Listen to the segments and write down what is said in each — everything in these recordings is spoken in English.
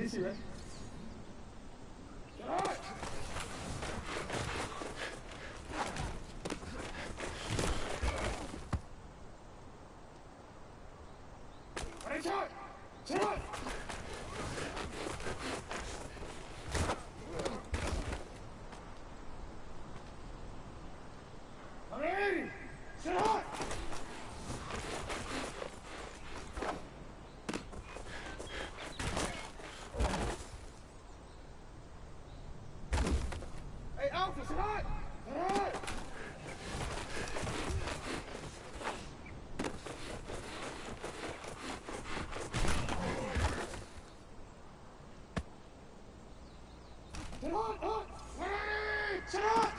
Easy, man. Get out! Ready, shot! Shot! Ready! Shot! Hey, Alpha, shot! Shot! Shot! Ready! Shot!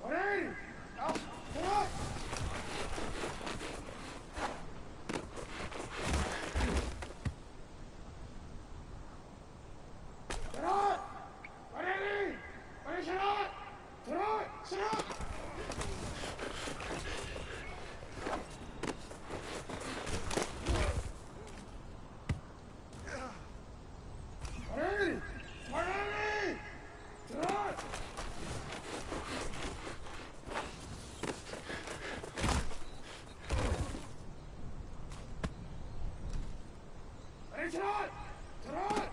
Ready! Out! Shot! Shot! Ready! Ready, shot! Shot! Shot! Ready! Ready! Shot! Ready, shot! Shot!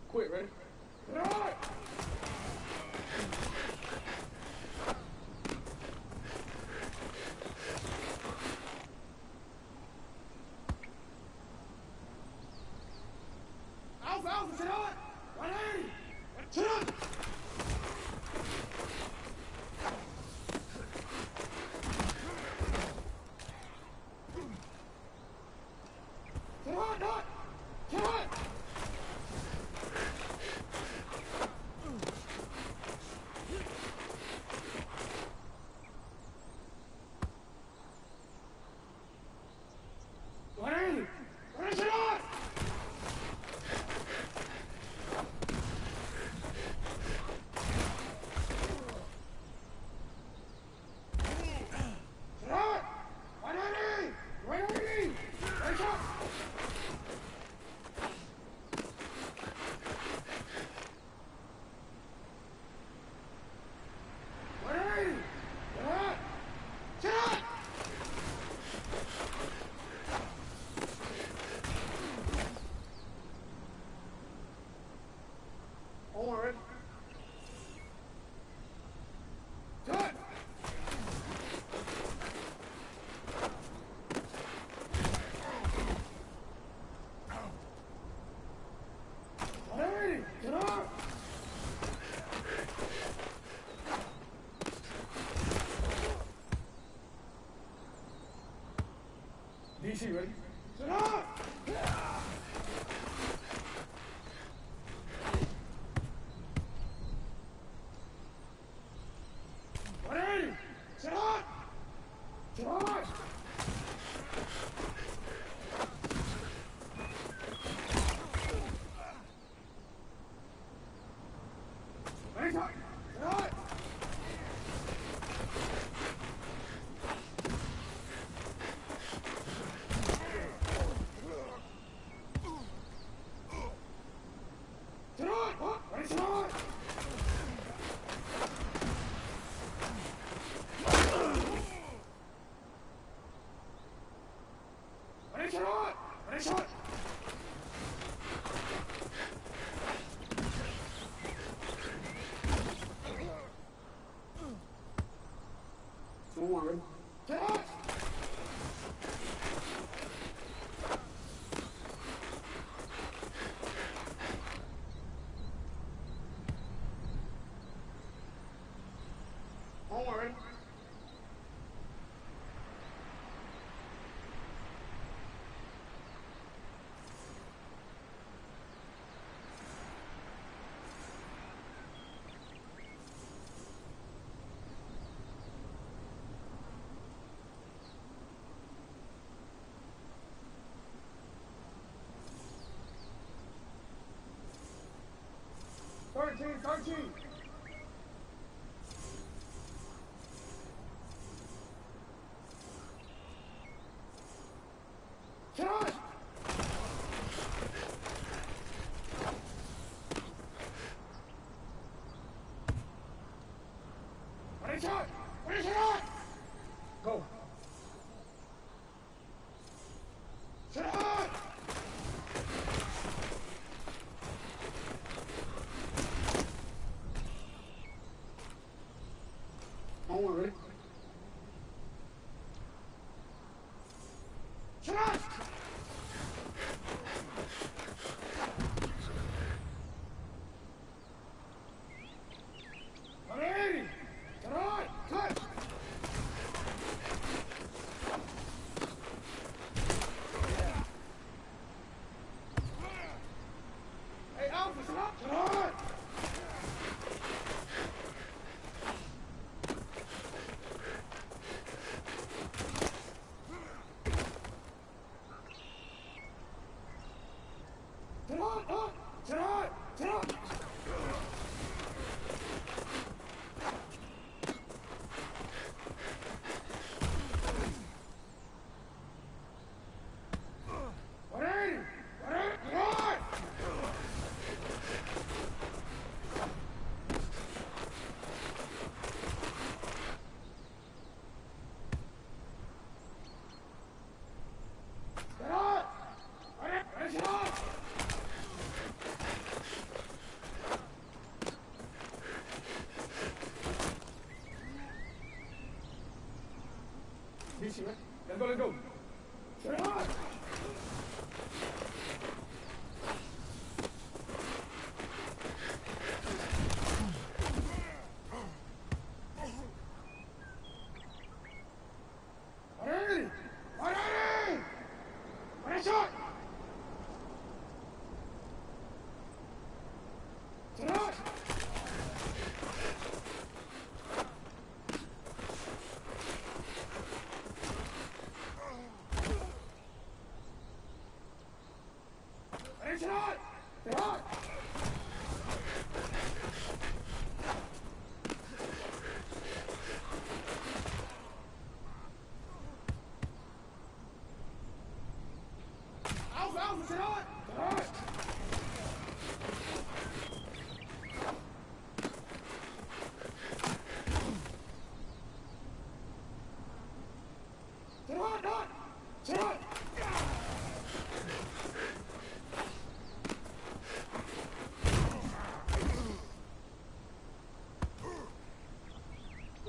Quit, ready? Shot! Alpha, Alpha, shot! 180! Shot! Shot! Shot! Shot! Ready! Ready, shot! 13. Charge! Ready, shot! Ready, shot! Go! Shot! On one, ready? Shot! Ready! Shot! Cut! Hey, Alpha, shot! Shot! Easy, man. Let's go. Shut up! Ready! Ready! Ready, shot! Shut up! Ready, shot! Shot! Alpha, shot! Shot! Shot!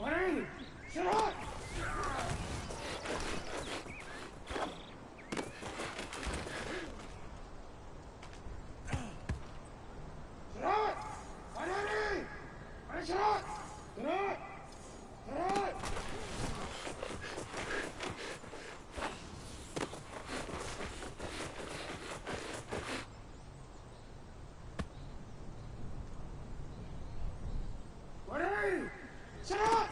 Ready! Shot! Shot! Ready! Ready, shot! Shot! Shot! Ready! Shot!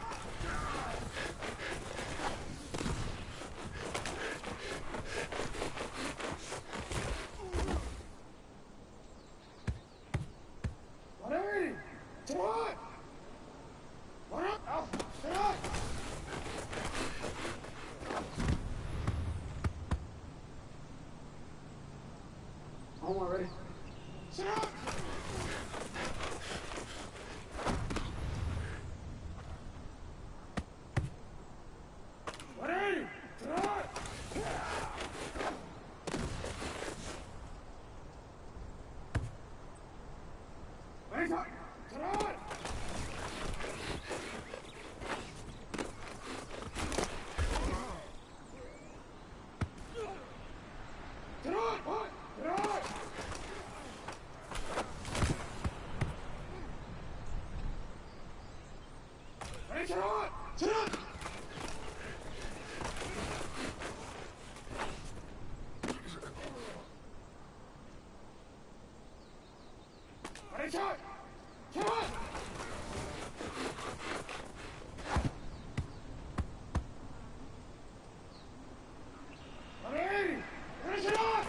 Ready! Shot! What up? Alpha, shot! On one, ready? Shot! Ready! Shot! Ready, shot! Shot! Shot! What? Shot! Ready, shot! Shot! Ready, shot! Shot! Ready! Ready, shot!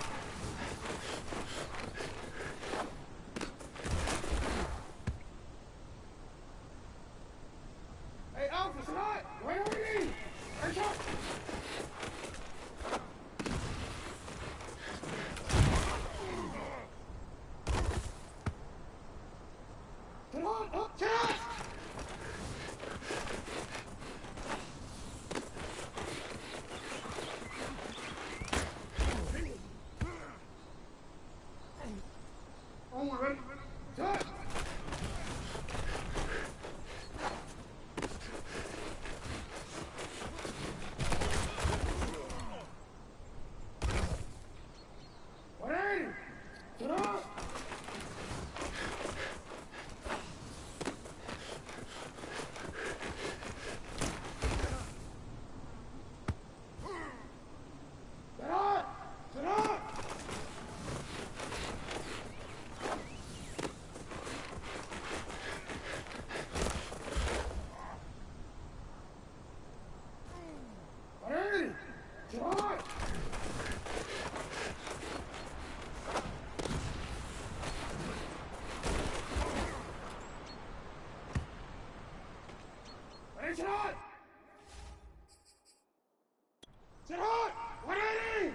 Set. Sit hot! Sit hot! 180!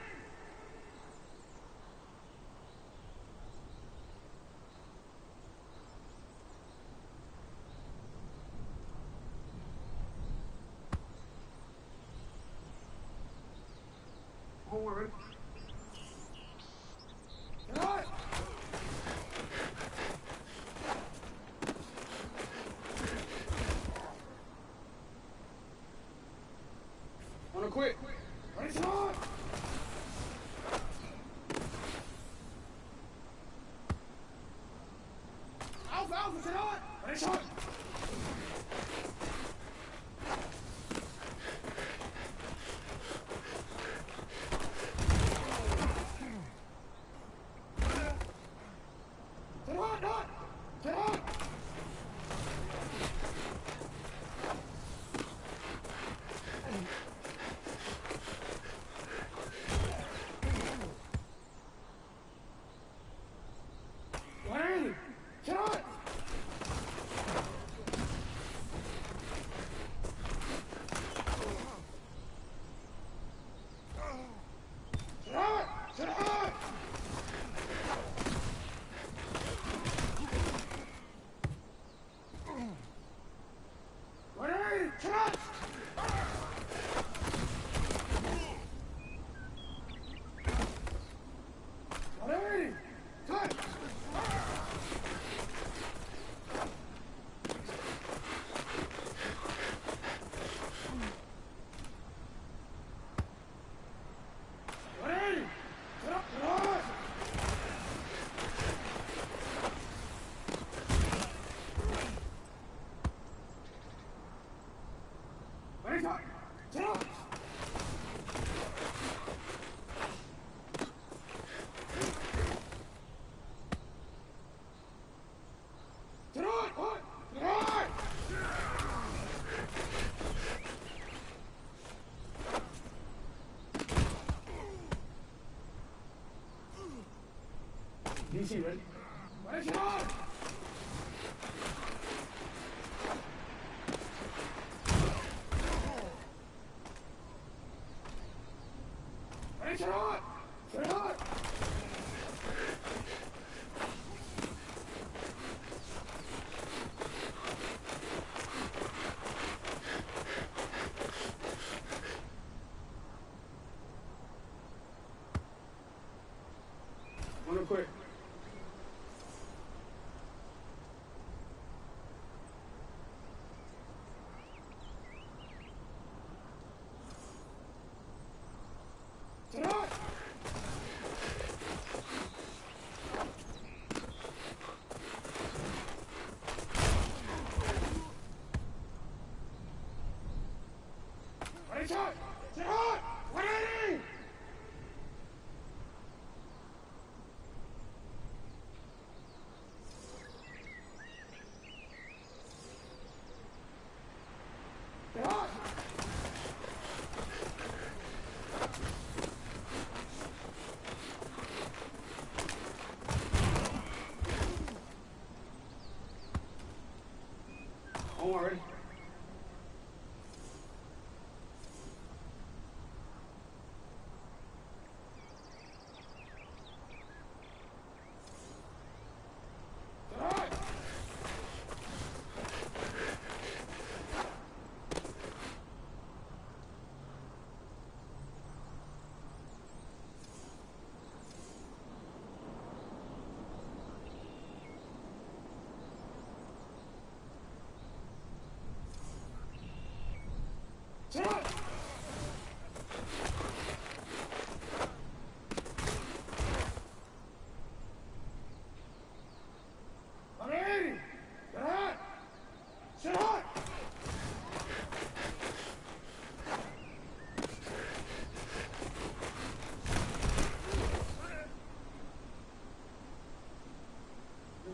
Forward. Sit hot! Wanna quit? Ready, sit hot! Alpha, Alpha, sit hot! Ready, sit hot! Sit hot, hot! Sit hot! Sit hot! Sit hot! Sit hot! Ready? Sit hot! Ready? Cut! Ready? Sit up! Sit hot! Ready? Cut! Sit up! Sit hot! Hot! Sit hot! DC ready? Ready, sit hot! Ready, sit hot! Sit hot! Wanna quit?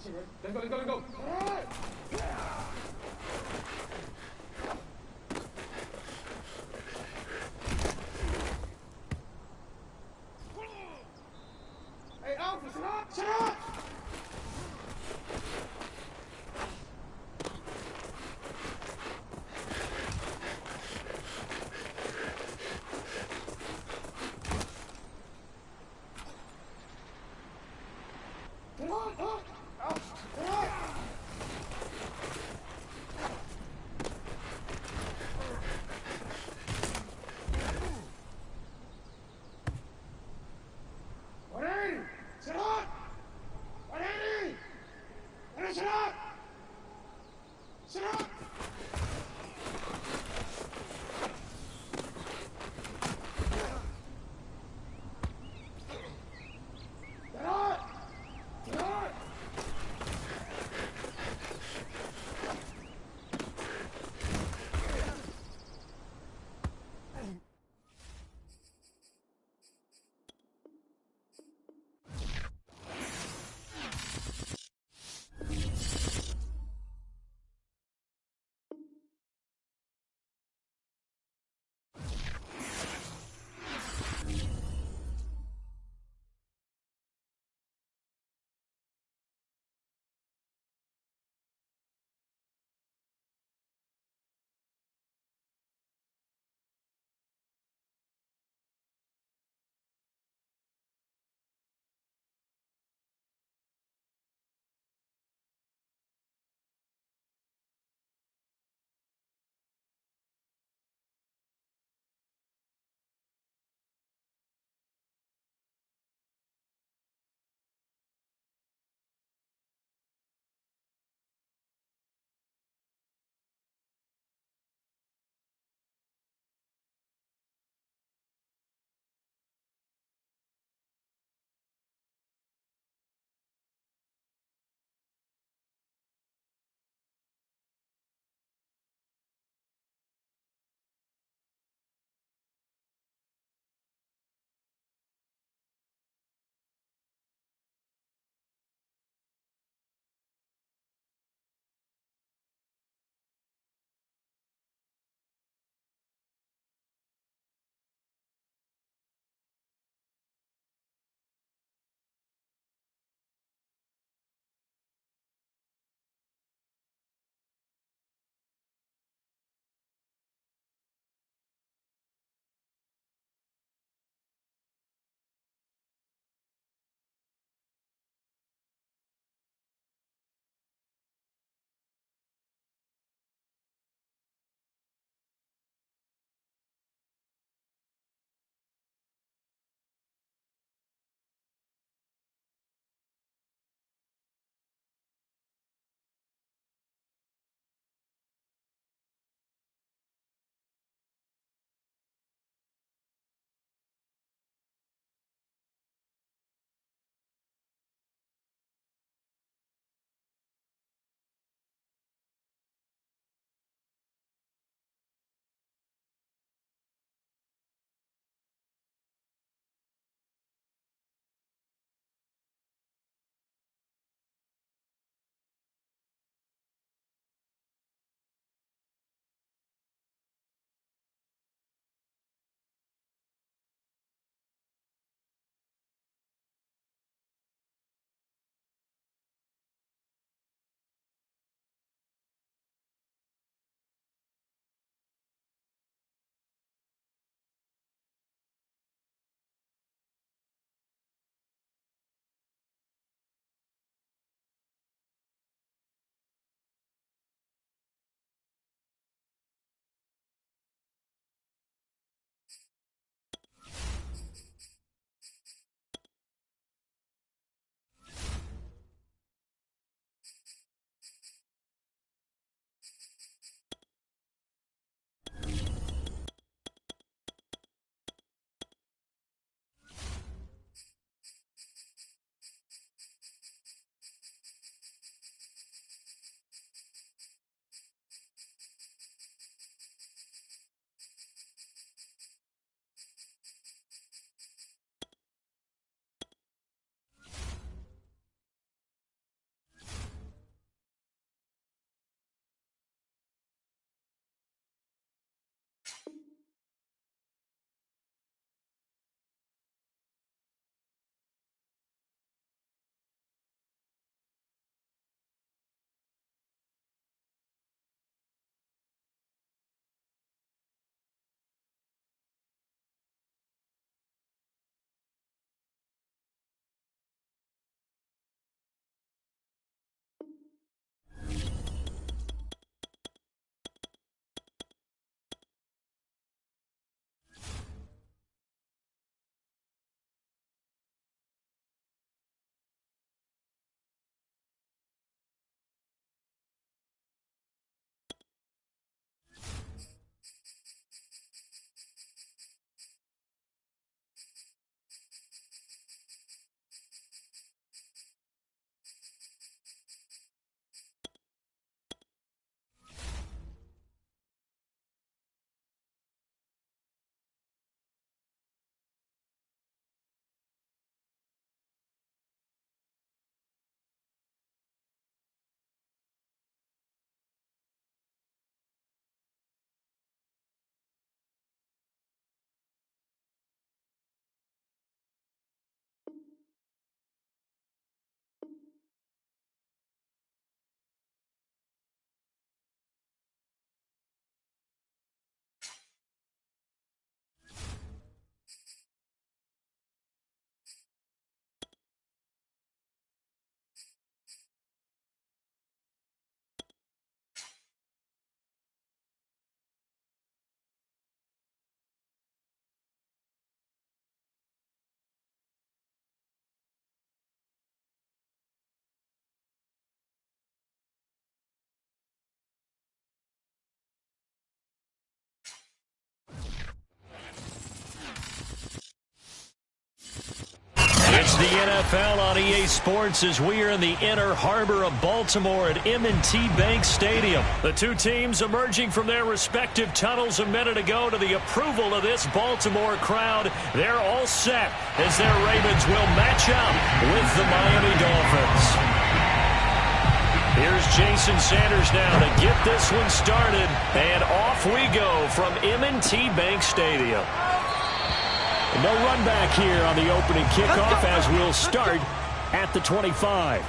Let's go, let's go, let's go. All right. Hey, Alpha, shut up! Shut up! Come on, come on! Alpha, come on! It's the NFL on EA Sports as we are in the inner harbor of Baltimore at M&T Bank Stadium. The two teams emerging from their respective tunnels a minute ago to the approval of this Baltimore crowd. They're all set as their Ravens will match up with the Miami Dolphins. Here's Jason Sanders now to get this one started, and off we go from M&T Bank Stadium. No run back here on the opening kickoff as we'll start at the 25.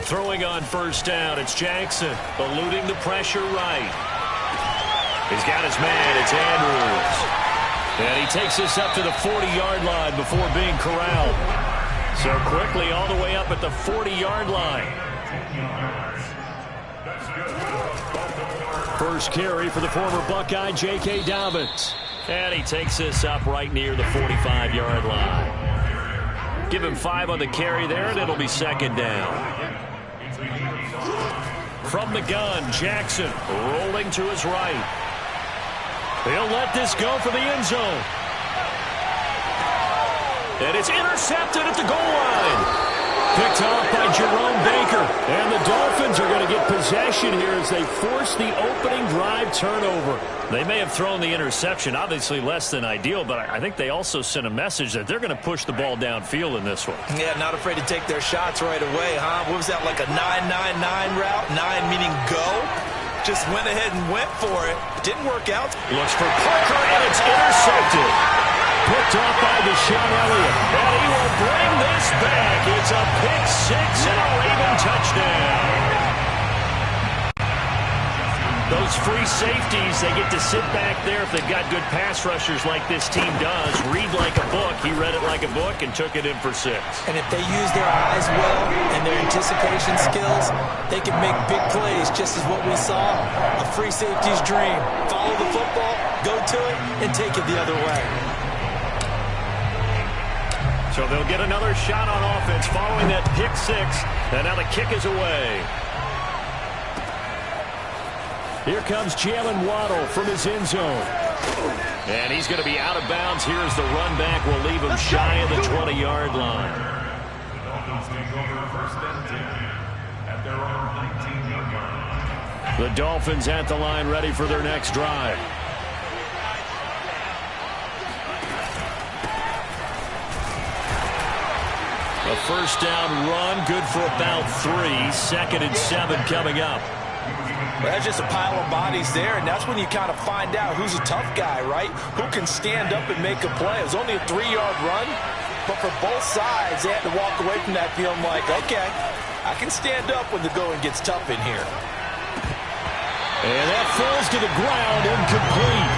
Throwing on first down, it's Jackson, eluding the pressure right. He's got his man, it's Andrews. And he takes this up to the 40-yard line before being corralled. So quickly all the way up at the 40-yard line. First carry for the former Buckeye, J.K. Dobbins. And he takes this up right near the 45-yard line. Give him 5 on the carry there, and it'll be second down. From the gun, Jackson rolling to his right. He'll let this go for the end zone. And it's intercepted at the goal line. Picked off by Jerome Baker. And the Dolphins are going to get possession here as they force the opening drive turnover. They may have thrown the interception, obviously less than ideal, but I think they also sent a message that they're going to push the ball downfield in this one. Yeah, not afraid to take their shots right away, huh? What was that, like a 9-9-9 route? 9 meaning go? Just went ahead and went for it. Didn't work out. Looks for Parker, and it's intercepted. Picked off by Deshaun Elliott. And he will bring this back. It's a pick six and a Raven touchdown. Those free safeties, they get to sit back there if they've got good pass rushers like this team does. Read like a book. He read it like a book and took it in for 6. And if they use their eyes well and their anticipation skills, they can make big plays, just as what we saw. A free safety's dream. Follow the football, go to it, and take it the other way. So they'll get another shot on offense following that pick 6. And now the kick is away. Here comes Jalen Waddle from his end zone. And he's going to be out of bounds here as the run back will leave him shy of the 20-yard line. The Dolphins at the line ready for their next drive. A first down run, good for about 3. 2nd and 7 coming up. Well, that's just a pile of bodies there, and that's when you kind of find out who's a tough guy, right? Who can stand up and make a play. It was only a 3-yard run, but for both sides, they had to walk away from that feeling like, okay, I can stand up when the going gets tough in here. And that falls to the ground, incomplete.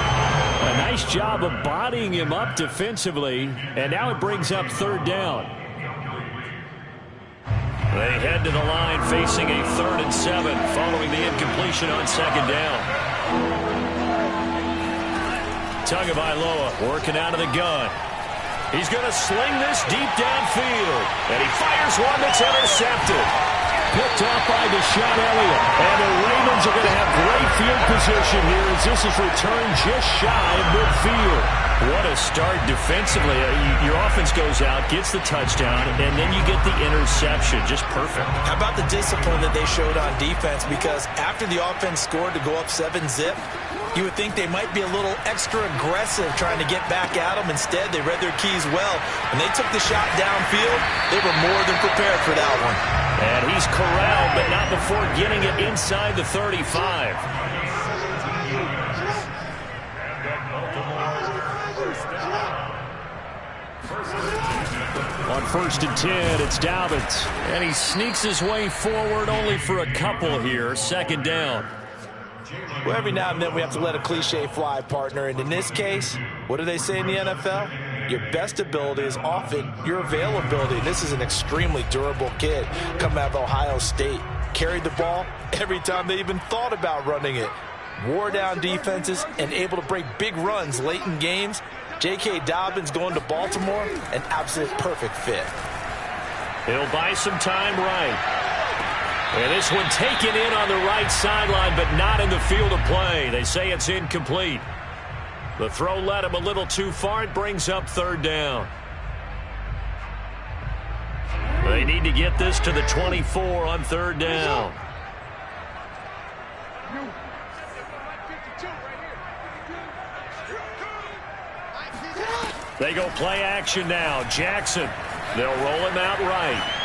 A nice job of bodying him up defensively, and now it brings up 3rd down. They head to the line facing a 3rd and 7 following the incompletion on 2nd down. Tagovailoa working out of the gun. He's going to sling this deep downfield. And he fires one that's intercepted. Picked off by Deshaun Elliott. And the Ravens are going to have great field position here as this is returned just shy of midfield. What a start defensively. Your offense goes out, gets the touchdown, and then you get the interception. Just perfect. How about the discipline that they showed on defense? Because after the offense scored to go up 7-zip, you would think they might be a little extra aggressive trying to get back at them. Instead, they read their keys well. When they took the shot downfield, they were more than prepared for that one. And he's corralled, but not before getting it inside the 35. On 1st and 10, it's Dobbins. And he sneaks his way forward only for a couple here. 2nd down. Well, every now and then we have to let a cliche fly, partner. And in this case, what do they say in the NFL? Your best ability is often your availability. This is an extremely durable kid coming out of Ohio State. Carried the ball every time they even thought about running it. Wore down defenses and able to break big runs late in games. J.K. Dobbins going to Baltimore, an absolute perfect fit. He'll buy some time right. And this one taken in on the right sideline, but not in the field of play. They say it's incomplete. The throw led him a little too far. It brings up third down. They need to get this to the 24 on third down. They go play action now. Jackson. They'll roll him out right.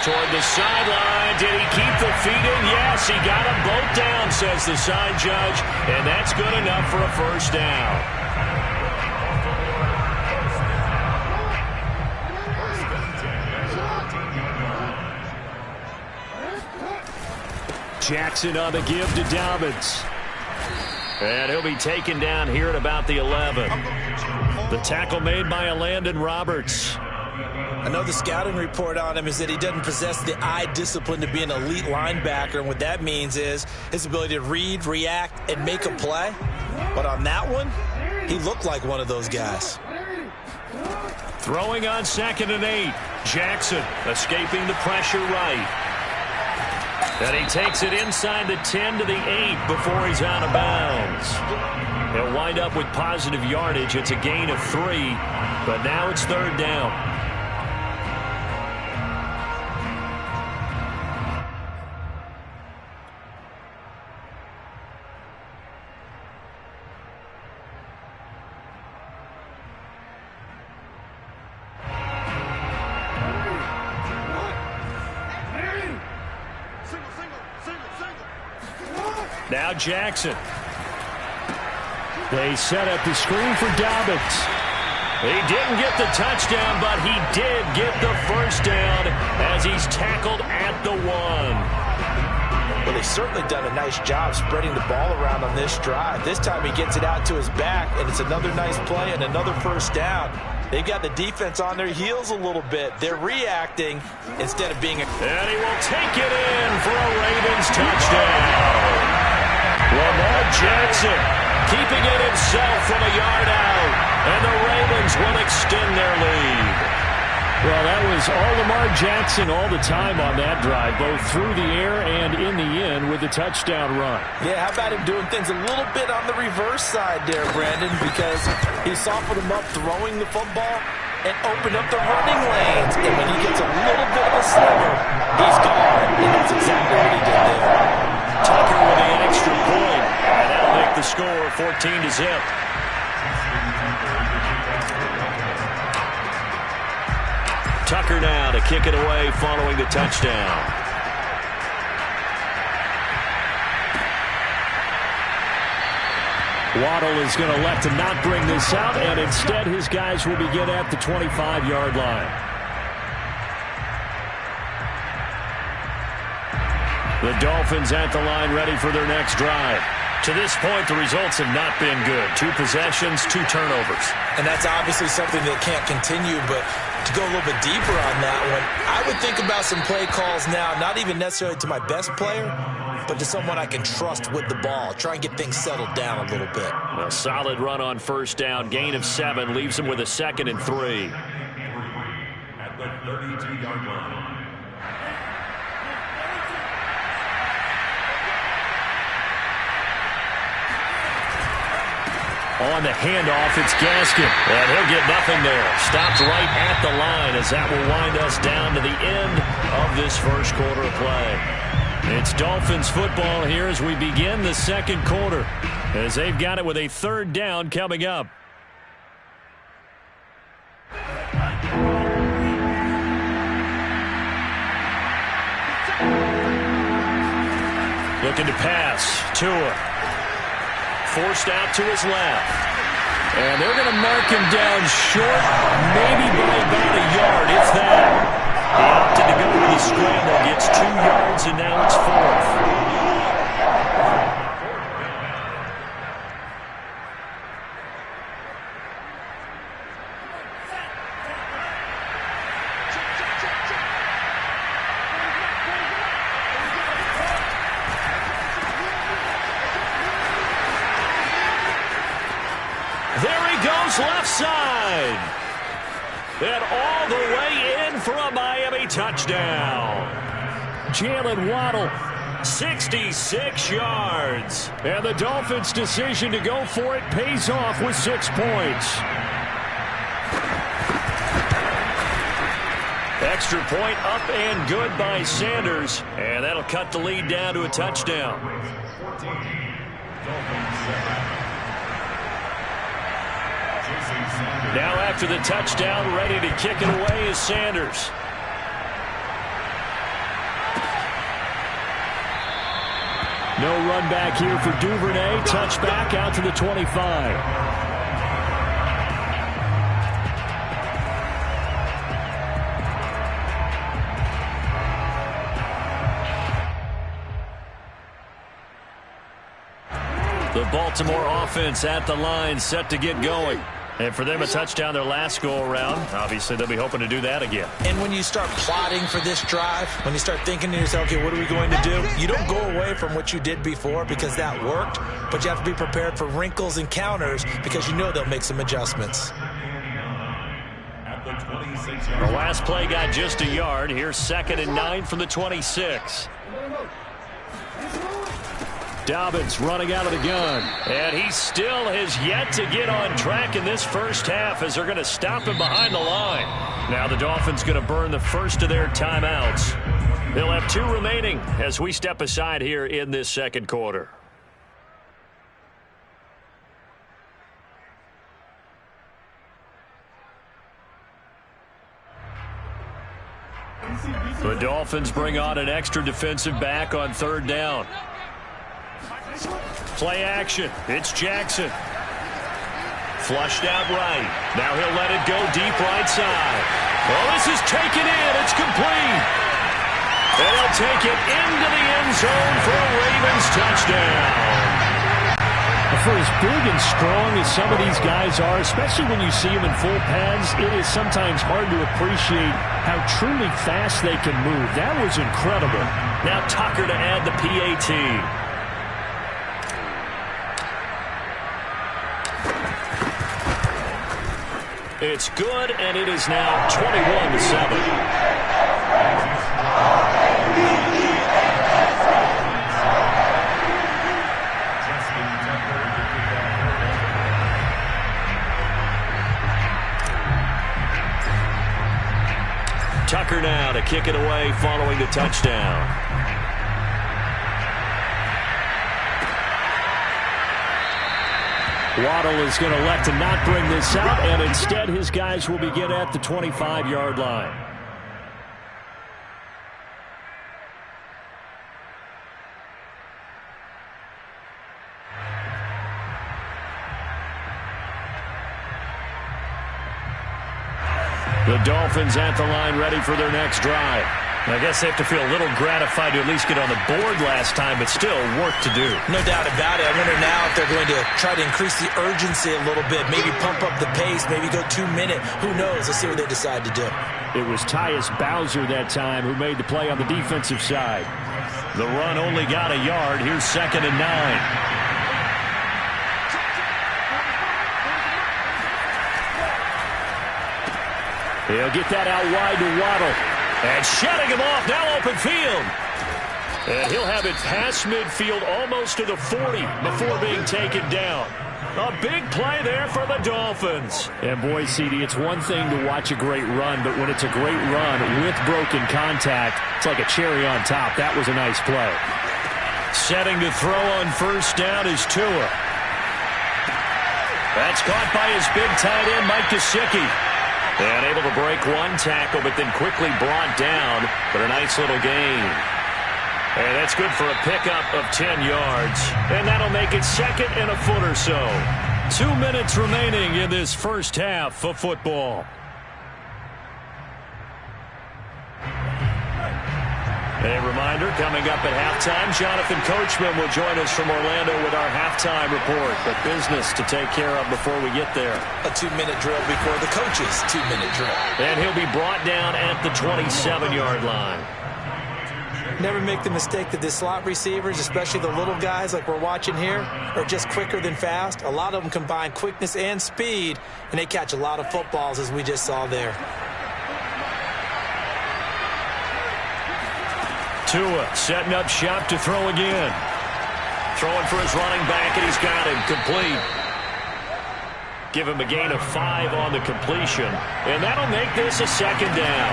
Toward the sideline. Did he keep the feet in? Yes, he got them both down, says the side judge. And that's good enough for a first down. Jackson on the give to Dobbins. And he'll be taken down here at about the 11. The tackle made by Landon Roberts. I know the scouting report on him is that he doesn't possess the eye discipline to be an elite linebacker, and what that means is his ability to read, react, and make a play. But on that one, he looked like one of those guys. Throwing on 2nd and 8. Jackson escaping the pressure right. And he takes it inside the 10 to the 8 before he's out of bounds. He'll wind up with positive yardage. It's a gain of 3, but now it's third down. Now Jackson. They set up the screen for Dobbins. He didn't get the touchdown, but he did get the first down as he's tackled at the 1. Well, they've certainly done a nice job spreading the ball around on this drive. This time he gets it out to his back, and it's another nice play and another first down. They've got the defense on their heels a little bit. They're reacting instead of being... And he will take it in for a Ravens touchdown. Lamar Jackson keeping it himself from a yard out. And the Ravens will extend their lead. Well, that was all Lamar Jackson all the time on that drive, both through the air and in the end with the touchdown run. Yeah, how about him doing things a little bit on the reverse side there, Brandon, because he softened him up throwing the football and opened up the running lanes. And when he gets a little bit of a sliver, he's gone. And that's exactly what he did there. Tucker with the extra point, and that'll make the score 14-0. Tucker now to kick it away following the touchdown. Waddle is going to elect to not bring this out, and instead his guys will begin at the 25-yard line. The Dolphins at the line ready for their next drive. To this point, the results have not been good. 2 possessions, 2 turnovers. And that's obviously something that can't continue, but to go a little bit deeper on that one, I would think about some play calls now, not even necessarily to my best player, but to someone I can trust with the ball. Try and get things settled down a little bit. A solid run on first down, gain of 7, leaves him with a 2nd and 3. At the 32-yard line. On the handoff, it's Gaskin. And he'll get nothing there. Stopped right at the line as that will wind us down to the end of this first quarter of play. It's Dolphins football here as we begin the second quarter, as they've got it with a third down coming up. Looking to pass. Tua. Forced out to his left. And they're going to mark him down short, maybe by about a yard, if that. He opted to go with a scramble, gets 2 yards, and now it's 4th. goes left side. And all the way in for a Miami touchdown. Jalen Waddle, 66 yards. And the Dolphins' decision to go for it pays off with 6 points. Extra point up and good by Sanders. And that'll cut the lead down to a touchdown. Now after the touchdown, ready to kick it away is Sanders. No run back here for Duvernay. Touchback out to the 25. The Baltimore offense at the line, set to get going. And for them, a touchdown their last go-around. Obviously, they'll be hoping to do that again. And when you start plotting for this drive, when you start thinking to yourself, okay, what are we going to do? You don't go away from what you did before because that worked, but you have to be prepared for wrinkles and counters because you know they'll make some adjustments. The last play got just a yard. Here's 2nd and 9 from the 26. Dobbins running out of the gun. And he still has yet to get on track in this first half as they're going to stop him behind the line. Now the Dolphins going to burn the first of their timeouts. They'll have 2 remaining as we step aside here in this second quarter. The Dolphins bring on an extra defensive back on 3rd down. Play action. It's Jackson. Flushed out right. Now he'll let it go deep right side. Well, this is taken in. It's complete. And he'll take it into the end zone for a Ravens touchdown. For as big and strong as some of these guys are, especially when you see them in full pads, it is sometimes hard to appreciate how truly fast they can move. That was incredible. Now Tucker to add the PAT. It's good, and it is now 21-7. Tucker now to kick it away following the touchdown. Waddle is going to elect to not bring this out, and instead his guys will begin at the 25-yard line. The Dolphins at the line ready for their next drive. I guess they have to feel a little gratified to at least get on the board last time, but still work to do. No doubt about it. I wonder now if they're going to try to increase the urgency a little bit, maybe pump up the pace, maybe go 2-minute. Who knows? Let's see what they decide to do. It was Tyus Bowser that time who made the play on the defensive side. The run only got a yard. Here's 2nd and 9. He'll get that out wide to Waddle. And shutting him off, now open field. And he'll have it past midfield almost to the 40 before being taken down. A big play there for the Dolphins. And boy, CD, it's one thing to watch a great run, but when it's a great run with broken contact, it's like a cherry on top. That was a nice play. Setting to throw on 1st down is Tua. That's caught by his big tight end, Mike Gesicki. And able to break one tackle, but then quickly brought down. But a nice little gain. And that's good for a pickup of 10 yards. And that'll make it 2nd and a foot or so. 2 minutes remaining in this first half of football. A reminder, coming up at halftime, Jonathan Coachman will join us from Orlando with our halftime report. But business to take care of before we get there. A 2-minute drill before the coach's 2-minute drill. And he'll be brought down at the 27-yard line. Never make the mistake that the slot receivers, especially the little guys like we're watching here, are just quicker than fast. A lot of them combine quickness and speed, and they catch a lot of footballs, as we just saw there. Tua setting up shop to throw again. Throwing for his running back, and he's got him complete. Give him a gain of 5 on the completion, and that'll make this a second down.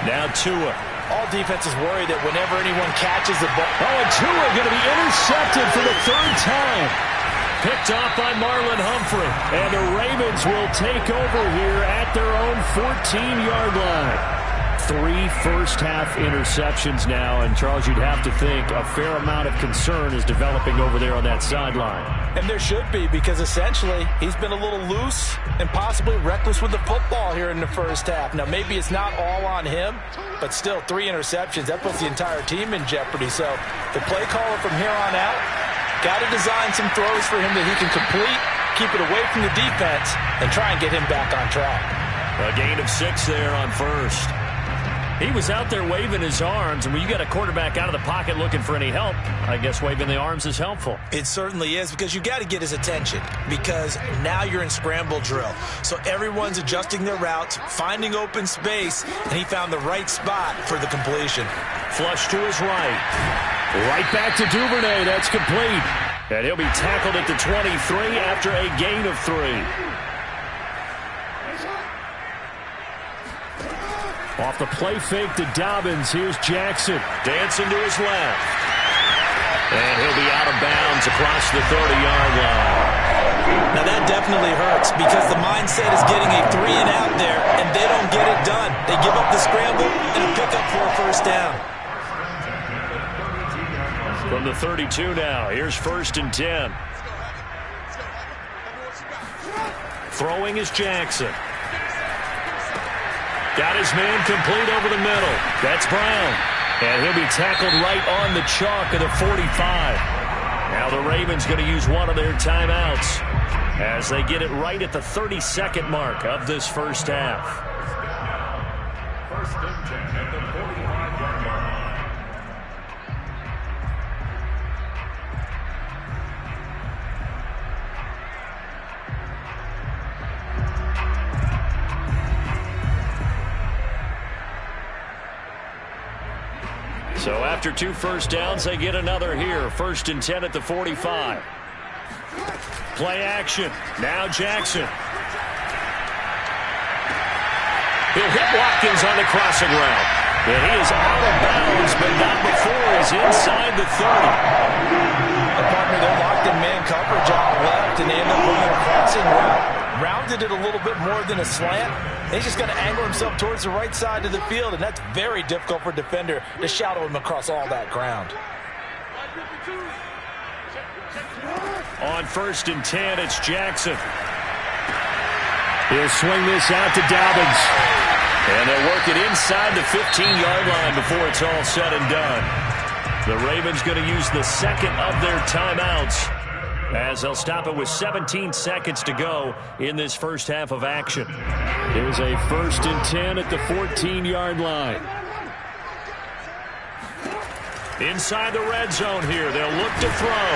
Now Tua. All defenses worry that whenever anyone catches the ball. Oh, and Tua going to be intercepted for the 3rd time. Picked off by Marlon Humphrey. And the Ravens will take over here at their own 14-yard line. 3 first-half interceptions now, and Charles, you'd have to think a fair amount of concern is developing over there on that sideline. And there should be, because essentially he's been a little loose and possibly reckless with the football here in the first half. Now, maybe it's not all on him, but still 3 interceptions. That puts the entire team in jeopardy. So the play caller from here on out got to design some throws for him that he can complete, keep it away from the defense, and try and get him back on track. A gain of 6 there on first. He was out there waving his arms, and when you got a quarterback out of the pocket looking for any help, I guess waving the arms is helpful. It certainly is, because you got to get his attention, because now you're in scramble drill. So everyone's adjusting their routes, finding open space, and he found the right spot for the completion. Flush to his right. Right back to Duvernay. That's complete. And he'll be tackled at the 23 after a gain of 3. Off the play fake to Dobbins. Here's Jackson. Dancing to his left. And he'll be out of bounds across the 30-yard line. Now that definitely hurts, because the mindset is getting a 3-and-out there, and they don't get it done. They give up the scramble and a pickup for a first down. From the 32 now, here's 1st and 10. Throwing is Jackson. Got his man complete over the middle. That's Brown. And he'll be tackled right on the chalk of the 45. Now the Ravens going to use one of their timeouts as they get it right at the 32nd mark of this first half. 1st and 10 at the 45-yard line. So after 2 first downs, they get another here. 1st and 10 at the 45. Play action. Now Jackson. He'll hit Watkins on the crossing route. And he is out of bounds, but not before he's inside the 30. A partner, they're locked in man coverage out left, and they end up running a crossing route. Rounded it a little bit more than a slant. He's just going to angle himself towards the right side of the field, and that's very difficult for a defender to shadow him across all that ground. On 1st and 10, it's Jackson. He'll swing this out to Dobbins. And they'll work it inside the 15-yard line before it's all said and done. The Ravens going to use the second of their timeouts, as they'll stop it with 17 seconds to go in this first half of action. Here's a 1st and 10 at the 14-yard line. Inside the red zone here, they'll look to throw.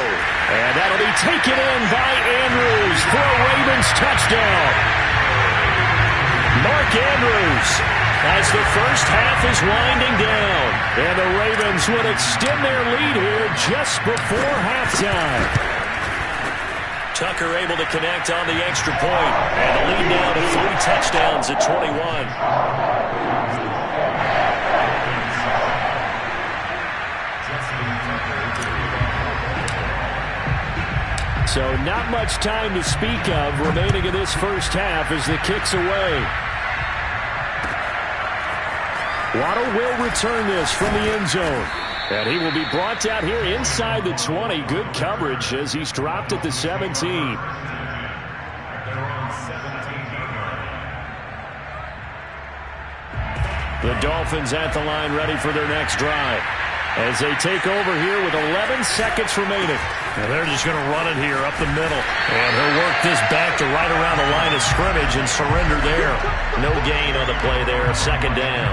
And that'll be taken in by Andrews for a Ravens touchdown. Mark Andrews, as the first half is winding down. And the Ravens would extend their lead here just before halftime. Tucker able to connect on the extra point, and the lead now to 3 touchdowns at 21. So not much time to speak of remaining in this first half as the kick's away. Waddle will return this from the end zone. And he will be brought down here inside the 20. Good coverage as he's dropped at the 17. The Dolphins at the line ready for their next drive, as they take over here with 11 seconds remaining. Now they're just going to run it here up the middle. And he'll work this back to right around the line of scrimmage and surrender there. No gain on the play there. 2nd down.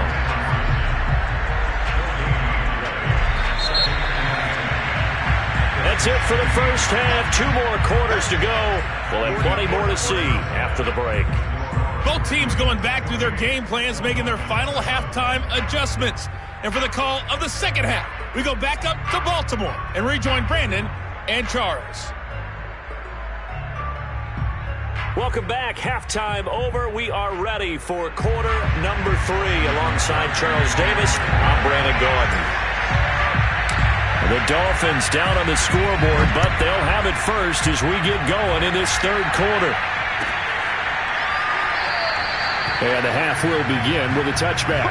That's it for the first half. 2 more quarters to go. We'll have plenty more to see after the break. Both teams going back through their game plans, making their final halftime adjustments. And for the call of the second half, we go back up to Baltimore and rejoin Brandon and Charles. Welcome back. Halftime over. We are ready for quarter number 3. Alongside Charles Davis, I'm Brandon Gordon. The Dolphins down on the scoreboard, but they'll have it first as we get going in this third quarter. And the half will begin with a touchback.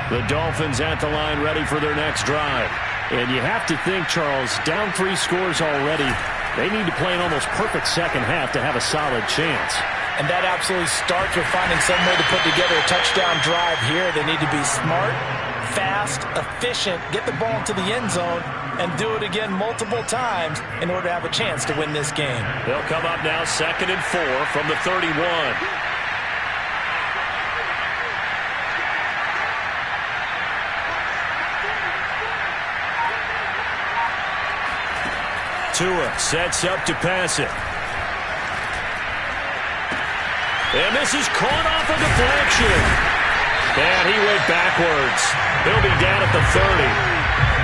The Dolphins at the line ready for their next drive. And you have to think, Charles, down 3 scores already. They need to play an almost perfect second half to have a solid chance. And that absolutely starts with finding some way to put together a touchdown drive here. They need to be smart, fast, efficient, get the ball to the end zone, and do it again multiple times in order to have a chance to win this game. They'll come up now 2nd and 4 from the 31. Tua sets up to pass it. And this is caught off a deflection. And he went backwards. He'll be down at the 30.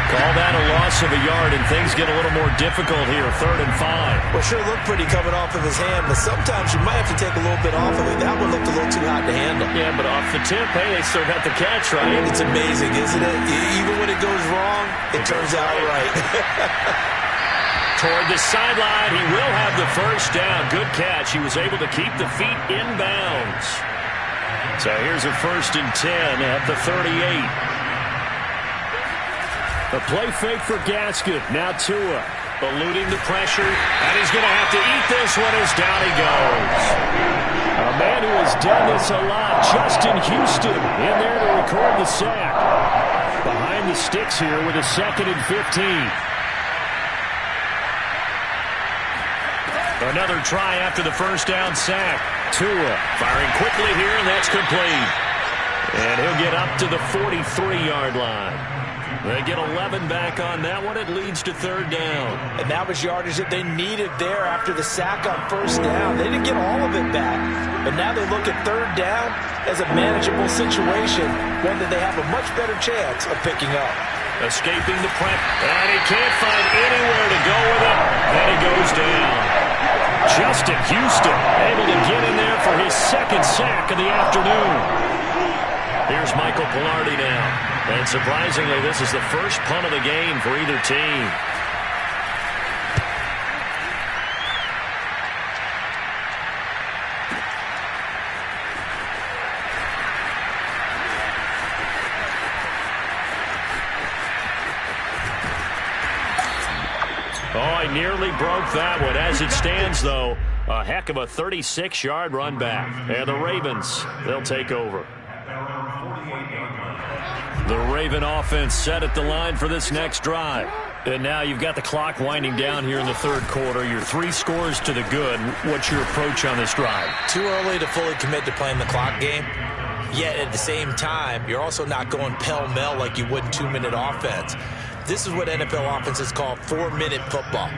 Call that a loss of a yard, and things get a little more difficult here, 3rd and 5. Well, sure looked pretty coming off of his hand, but sometimes you might have to take a little bit off of it. That one looked a little too hot to handle. Yeah, but off the tip, hey, they still got the catch, right? It's amazing, isn't it? Even when it goes wrong, it turns out right. Toward the sideline, he will have the first down. Good catch. He was able to keep the feet in bounds. So here's a 1st and 10 at the 38. A play fake for Gaskin. Now Tua eluding the pressure. And he's going to have to eat this one as down he goes. A man who has done this a lot, Justin Houston, in there to record the sack. Behind the sticks here with a 2nd and 15. Another try after the first down sack. Tua firing quickly here, and that's complete. And he'll get up to the 43-yard line. They get 11 back on that one. It leads to 3rd down. And that was yardage that they needed there after the sack on 1st down. They didn't get all of it back, but now they look at 3rd down as a manageable situation, one that they have a much better chance of picking up. Escaping the prep, and he can't find anywhere to go with it, and he goes down. Justin Houston able to get in there for his 2nd sack of the afternoon. Here's Michael Pilardi now. And surprisingly, this is the first punt of the game for either team. Oh, he nearly broke that one. As it stands, though, a heck of a 36-yard run back. And the Ravens, they'll take over. The Raven offense set at the line for this next drive. And now you've got the clock winding down here in the 3rd quarter. You're 3 scores to the good. What's your approach on this drive? Too early to fully commit to playing the clock game. Yet at the same time, you're also not going pell-mell like you would in 2-minute offense. This is what NFL offenses call 4-minute football.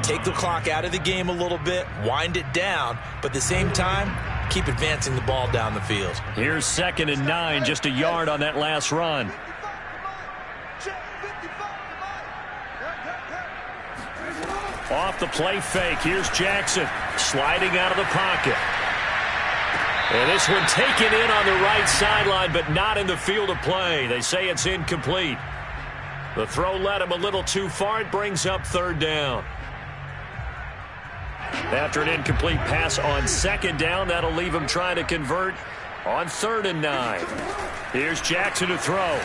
Take the clock out of the game a little bit, wind it down, but at the same time, keep advancing the ball down the field. Here's 2nd and 9, just a yard on that last run. Off the play fake, here's Jackson sliding out of the pocket. And this one taken in on the right sideline, but not in the field of play. They say it's incomplete. The throw led him a little too far. It brings up 3rd down. After an incomplete pass on 2nd down, that'll leave him trying to convert on 3rd and 9. Here's Jackson to throw.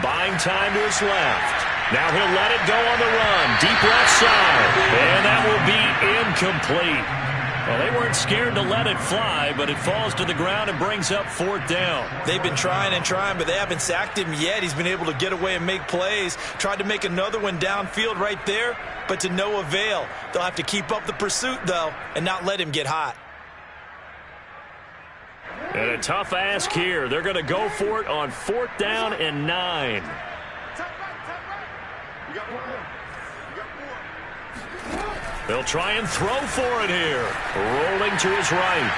Buying time to his left. Now he'll let it go on the run. Deep left side. And that will be incomplete. Well, they weren't scared to let it fly, but it falls to the ground and brings up 4th down. They've been trying and trying, but they haven't sacked him yet. He's been able to get away and make plays. Tried to make another one downfield right there, but to no avail. They'll have to keep up the pursuit, though, and not let him get hot. And a tough ask here. They're going to go for it on 4th down and 9. They'll try and throw for it here. Rolling to his right.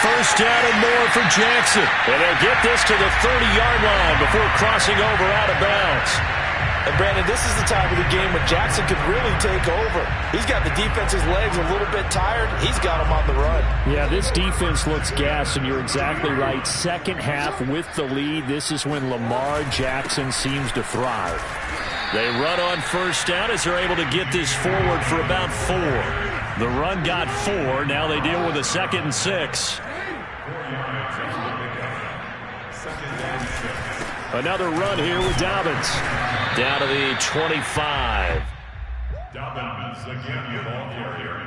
First down and more for Jackson. And they'll get this to the 30-yard line before crossing over out of bounds. And Brandon, this is the time of the game when Jackson could really take over. He's got the defense's legs a little bit tired. He's got them on the run. Yeah, this defense looks gassed, and you're exactly right. Second half with the lead, this is when Lamar Jackson seems to thrive. They run on first down as they're able to get this forward for about 4. The run got 4. Now they deal with a 2nd and 6. Another run here with Dobbins. Down to the 25. Dobbins again, the ball carrier.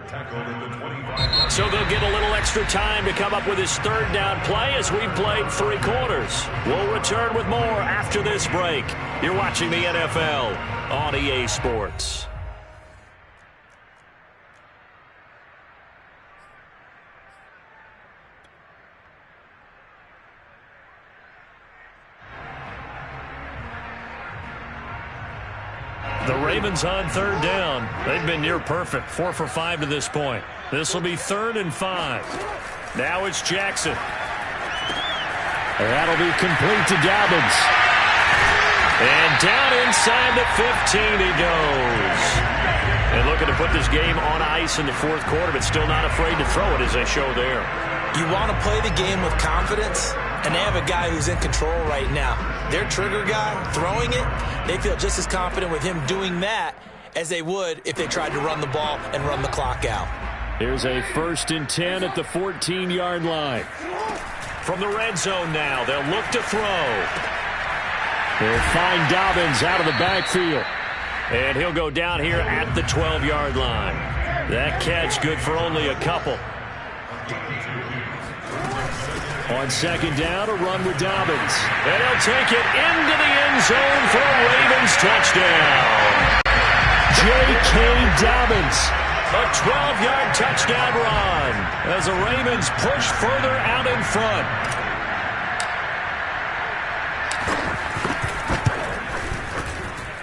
Tackled at the 25. So they'll get a little extra time to come up with his 3rd down play as we've played 3 quarters. We'll return with more after this break. You're watching the NFL on EA Sports. The Ravens on 3rd down. They've been near perfect. 4 for 5 to this point. This will be 3rd and 5. Now it's Jackson. That'll be complete to Dobbins. And down inside the 15 he goes. And looking to put this game on ice in the 4th quarter, but still not afraid to throw it as they show there. You want to play the game with confidence, and they have a guy who's in control right now. Their trigger guy throwing it, they feel just as confident with him doing that as they would if they tried to run the ball and run the clock out. Here's a 1st and 10 at the 14-yard line. From the red zone now, they'll look to throw. They'll find Dobbins out of the backfield. And he'll go down here at the 12-yard line. That catch good for only a couple. On 2nd down, a run with Dobbins. And he'll take it into the end zone for a Ravens touchdown. J.K. Dobbins, a 12-yard touchdown run as the Ravens push further out in front.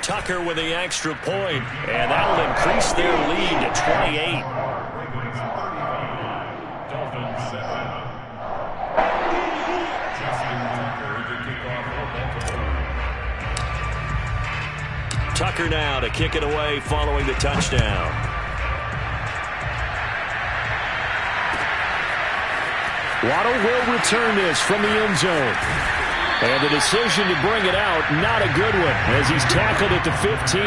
Tucker with the extra point, and that'll increase their lead to 28. Tucker now to kick it away following the touchdown. Waddle will return this from the end zone. And the decision to bring it out, not a good one, as he's tackled at the 15.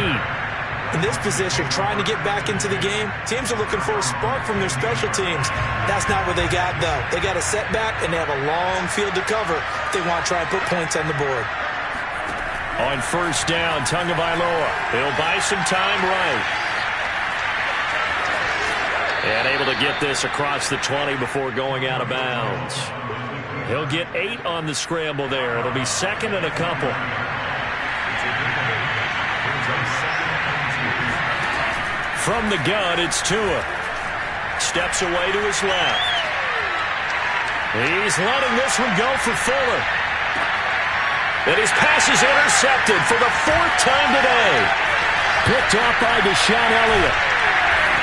In this position, trying to get back into the game, teams are looking for a spark from their special teams. That's not what they got, though. They got a setback, and they have a long field to cover if they want to try and put points on the board. On first down, Tagovailoa. He'll buy some time right. And able to get this across the 20 before going out of bounds. He'll get 8 on the scramble there. It'll be 2nd and a couple. From the gun, it's Tua. Steps away to his left. He's letting this one go for Fuller. And his pass is intercepted for the 4th time today. Picked off by Deshaun Elliott.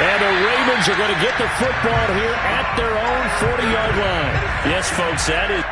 And the Ravens are going to get the football here at their own 40-yard line. Yes, folks, that is...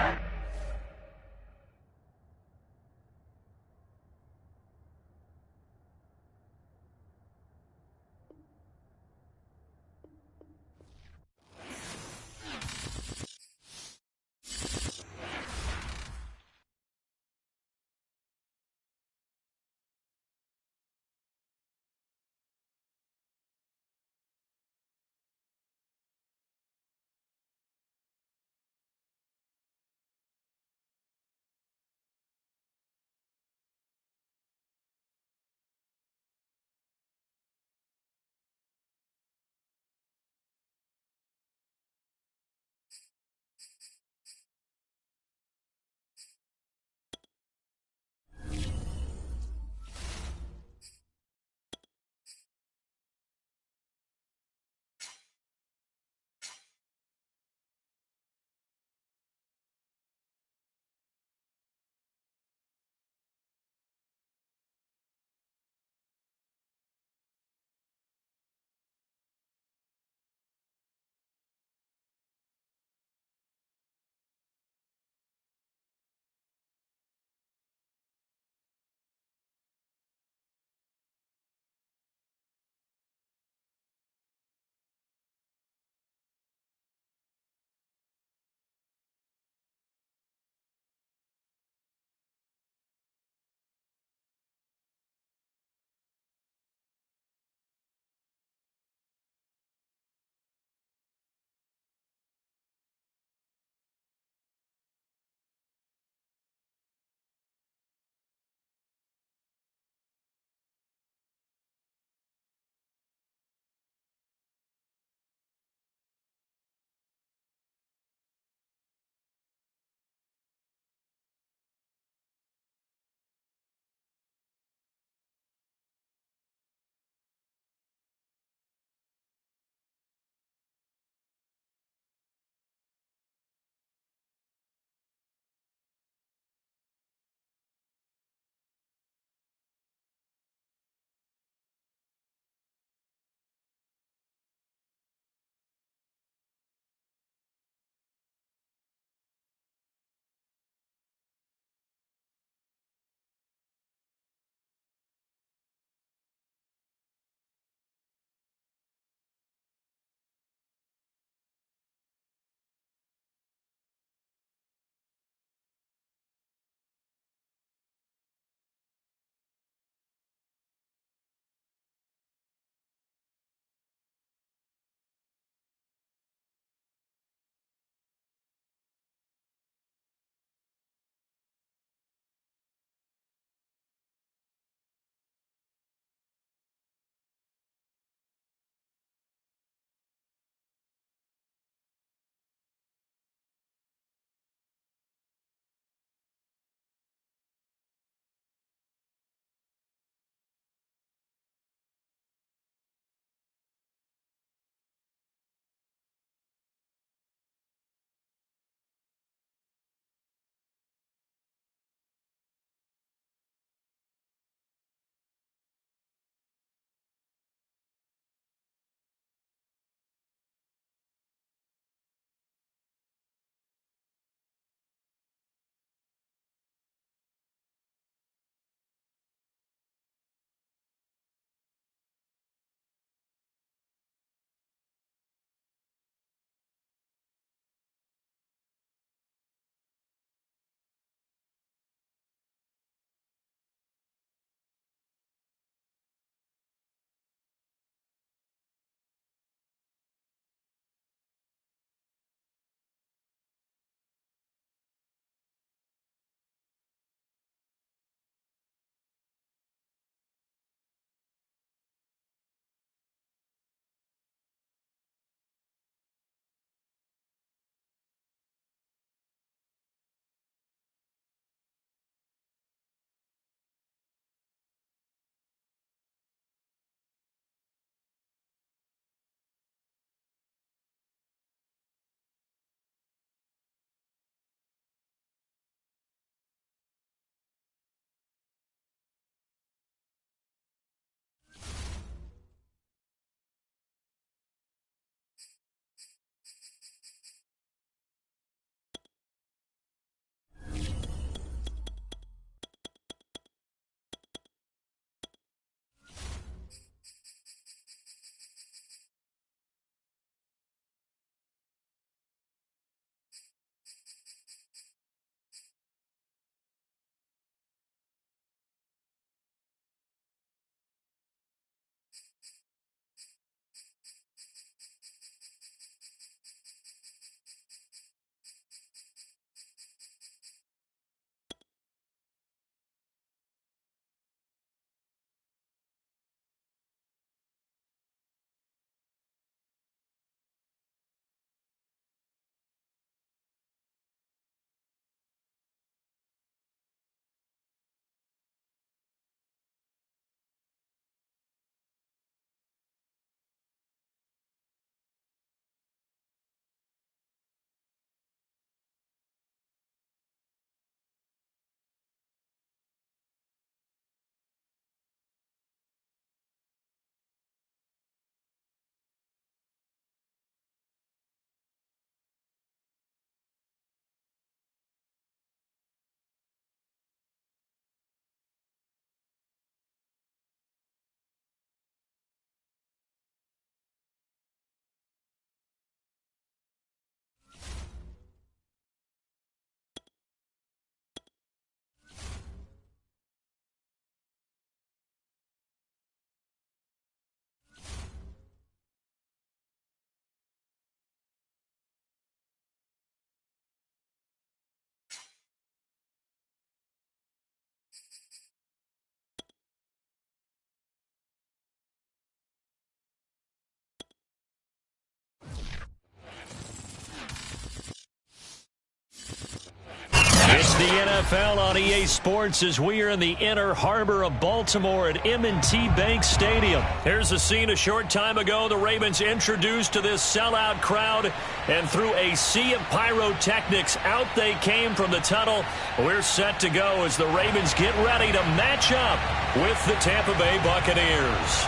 the NFL on EA Sports as we are in the inner harbor of Baltimore at M&T Bank Stadium. Here's a scene a short time ago. The Ravens introduced to this sellout crowd, and through a sea of pyrotechnics, out they came from the tunnel. We're set to go as the Ravens get ready to match up with the Tampa Bay Buccaneers.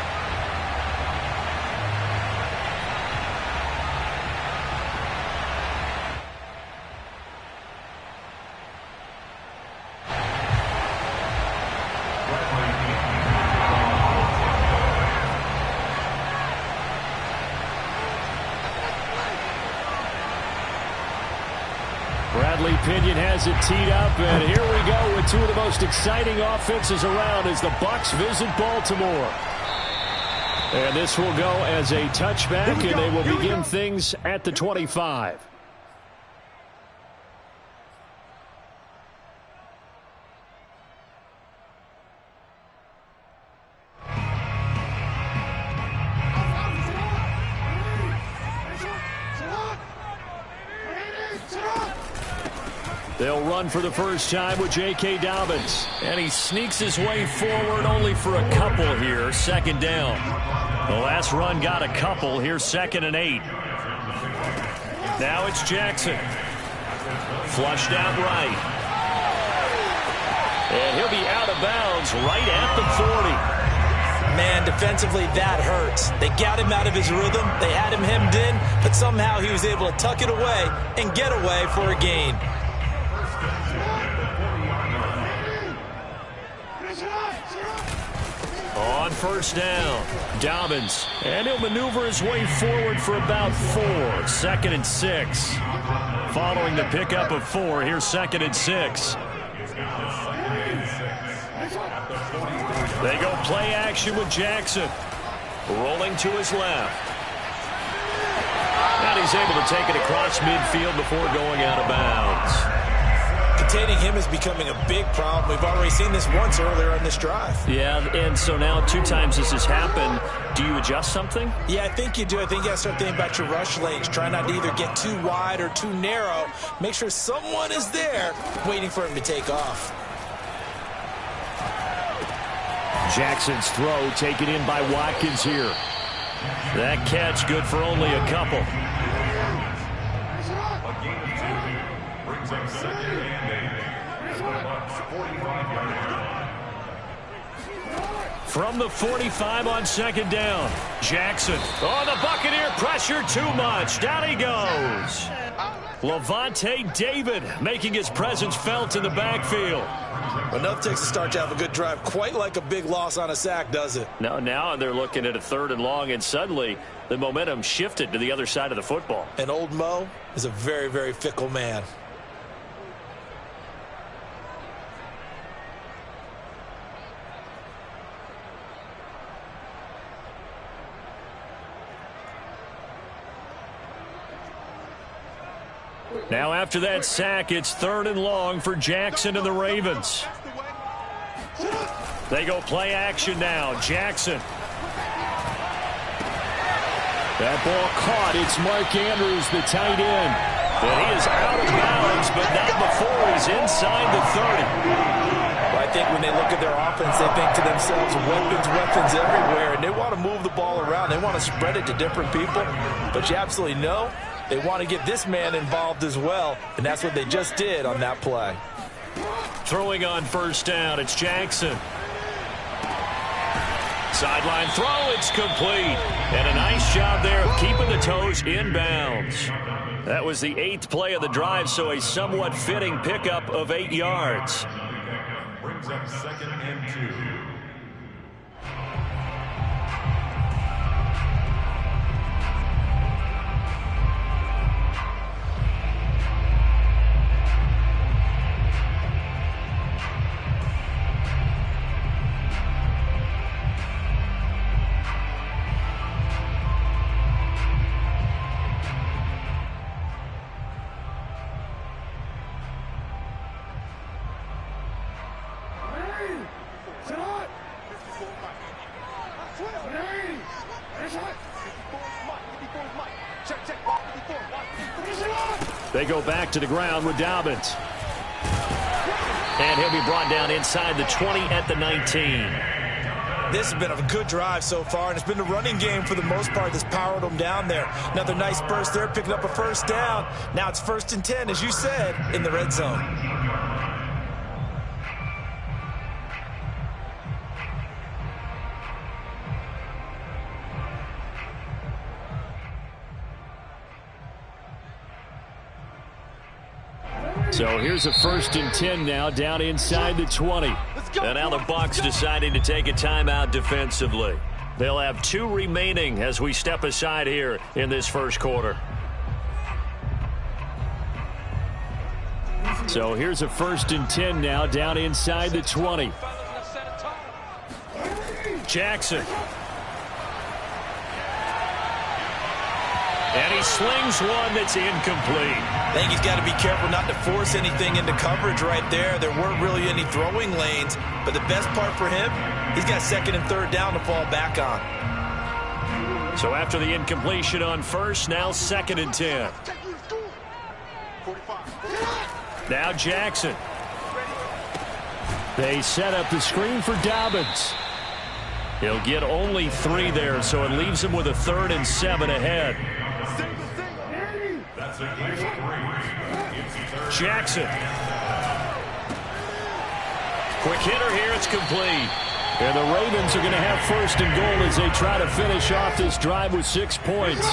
Pinion has it teed up, and here we go with two of the most exciting offenses around as the Bucs visit Baltimore. And this will go as a touchback, and they will begin things at the 25. They'll run for the first time with J.K. Dobbins. And he sneaks his way forward only for a couple here. Second down. The last run got a couple. Here's 2nd and 8. Now it's Jackson. Flushed out right. And he'll be out of bounds right at the 40. Man, defensively, that hurts. They got him out of his rhythm. They had him hemmed in, but somehow he was able to tuck it away and get away for a gain. On first down, Dobbins, and he'll maneuver his way forward for about 4. 2nd and 6. Following the pickup of 4, here's 2nd and 6. They go play action with Jackson. Rolling to his left. And he's able to take it across midfield before going out of bounds. Containing him is becoming a big problem. We've already seen this once earlier on this drive. Yeah, and so now 2 times this has happened. Do you adjust something? Yeah, I think you do. I think you got to start thinking about your rush lanes. Try not to either get too wide or too narrow. Make sure someone is there waiting for him to take off. Jackson's throw taken in by Watkins here. That catch good for only a couple. A gain of 2 brings up 2nd and 8. The Bucs 45-yard line. From the 45 on 2nd down. Jackson. Oh, the Buccaneer pressure too much. Down he goes. Levante David making his presence felt in the backfield. Enough takes to start to have a good drive. Quite like a big loss on a sack, does it? Now they're looking at a 3rd and long, and suddenly the momentum shifted to the other side of the football. And old Mo is a very, very fickle man. Now after that sack, it's 3rd and long for Jackson and the Ravens. They go play action now. Jackson. That ball caught. It's Mark Andrews, the tight end. And he is out of bounds, but not before he's inside the 30. Well, I think when they look at their offense, they think to themselves, weapons everywhere, and they want to move the ball around. They want to spread it to different people, but you absolutely know they want to get this man involved as well, and that's what they just did on that play. Throwing on first down, it's Jackson. Sideline throw, it's complete. And a nice job there of keeping the toes in bounds. That was the 8th play of the drive, so a somewhat fitting pickup of 8 yards. Brings up 2nd and 2. They go back to the ground with Dobbins. And he'll be brought down inside the 20 at the 19. This has been a good drive so far, and it's been the running game for the most part that's powered them down there. Another nice burst there, picking up a first down. Now it's 1st and 10, as you said, in the red zone. So here's a 1st and 10 now, down inside the 20. And now the Bucs deciding to take a timeout defensively. They'll have 2 remaining as we step aside here in this first quarter. So here's a 1st and 10 now, down inside the 20. Jackson. And he slings one that's incomplete. I think he's got to be careful not to force anything into coverage right there. There weren't really any throwing lanes, but the best part for him, he's got 2nd and 3rd down to fall back on. So after the incompletion on 1st, now 2nd and 10. Now Jackson. They set up the screen for Dobbins. He'll get only 3 there, so it leaves him with a 3rd and 7 ahead. Jackson. Quick hitter here. It's complete. And the Ravens are going to have 1st and goal as they try to finish off this drive with 6 points.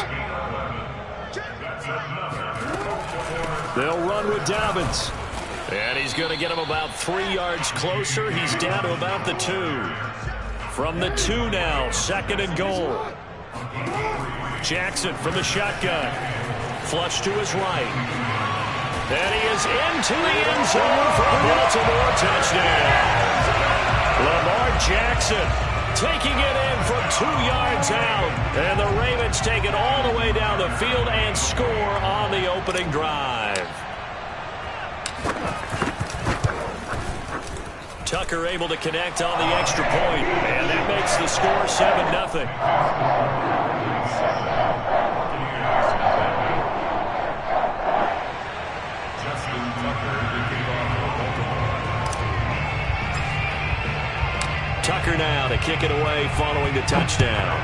They'll run with Dobbins. And he's going to get him about 3 yards closer. He's down to about the 2. From the 2 now, 2nd and goal. Jackson from the shotgun. Flush to his right. And he is into the end zone for a Baltimore touchdown. Lamar Jackson taking it in from 2 yards out. And the Ravens take it all the way down the field and score on the opening drive. Tucker able to connect on the extra point. And that makes the score 7-0. Tucker now to kick it away following the touchdown.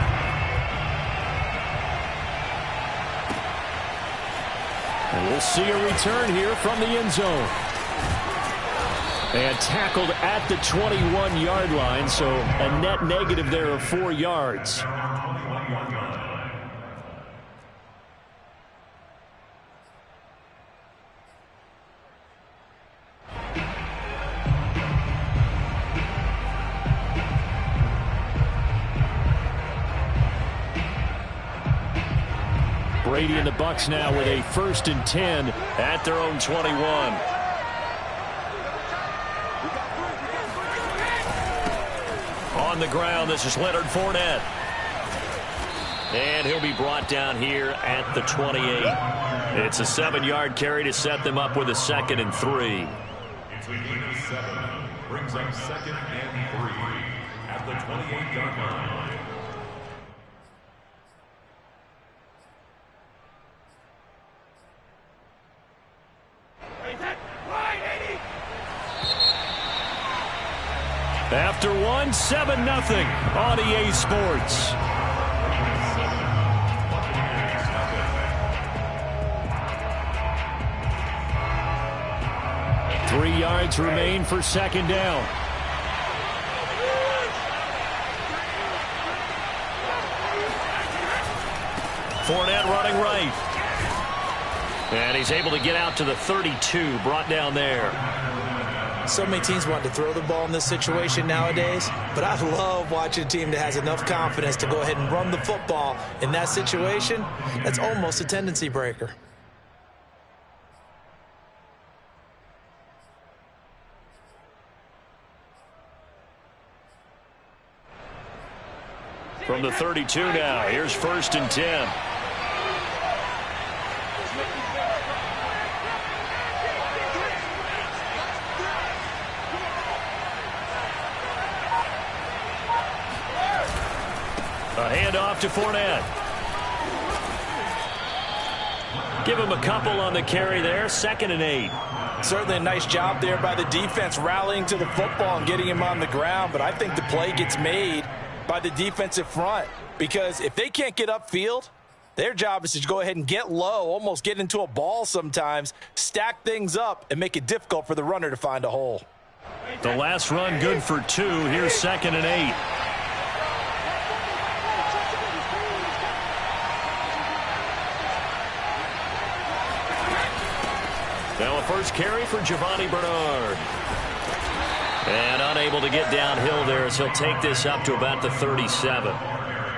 And we'll see a return here from the end zone. And tackled at the 21-yard line, so a net negative there of 4 yards. Brady and the Bucs now with a 1st and 10 at their own 21. On the ground, this is Leonard Fournette. And he'll be brought down here at the 28. It's a 7-yard carry to set them up with a 2nd and 3. It's a gain of 7. Brings up 2nd and 3 at the 28-yard line. After 1, 7-0 on EA Sports. Three yards remain for 2nd down. Fournette running right. And he's able to get out to the 32, brought down there. So many teams want to throw the ball in this situation nowadays, but I love watching a team that has enough confidence to go ahead and run the football in that situation. That's almost a tendency breaker. From the 32 now, here's 1st and 10. A handoff to Fournette. Give him a couple on the carry there. 2nd and 8. Certainly a nice job there by the defense rallying to the football and getting him on the ground, but I think the play gets made by the defensive front because if they can't get upfield, their job is to go ahead and get low, almost get into a ball sometimes, stack things up, and make it difficult for the runner to find a hole. The last run good for 2. Here's 2nd and 8. Now a first carry for Giovanni Bernard. And unable to get downhill there as he'll take this up to about the 37.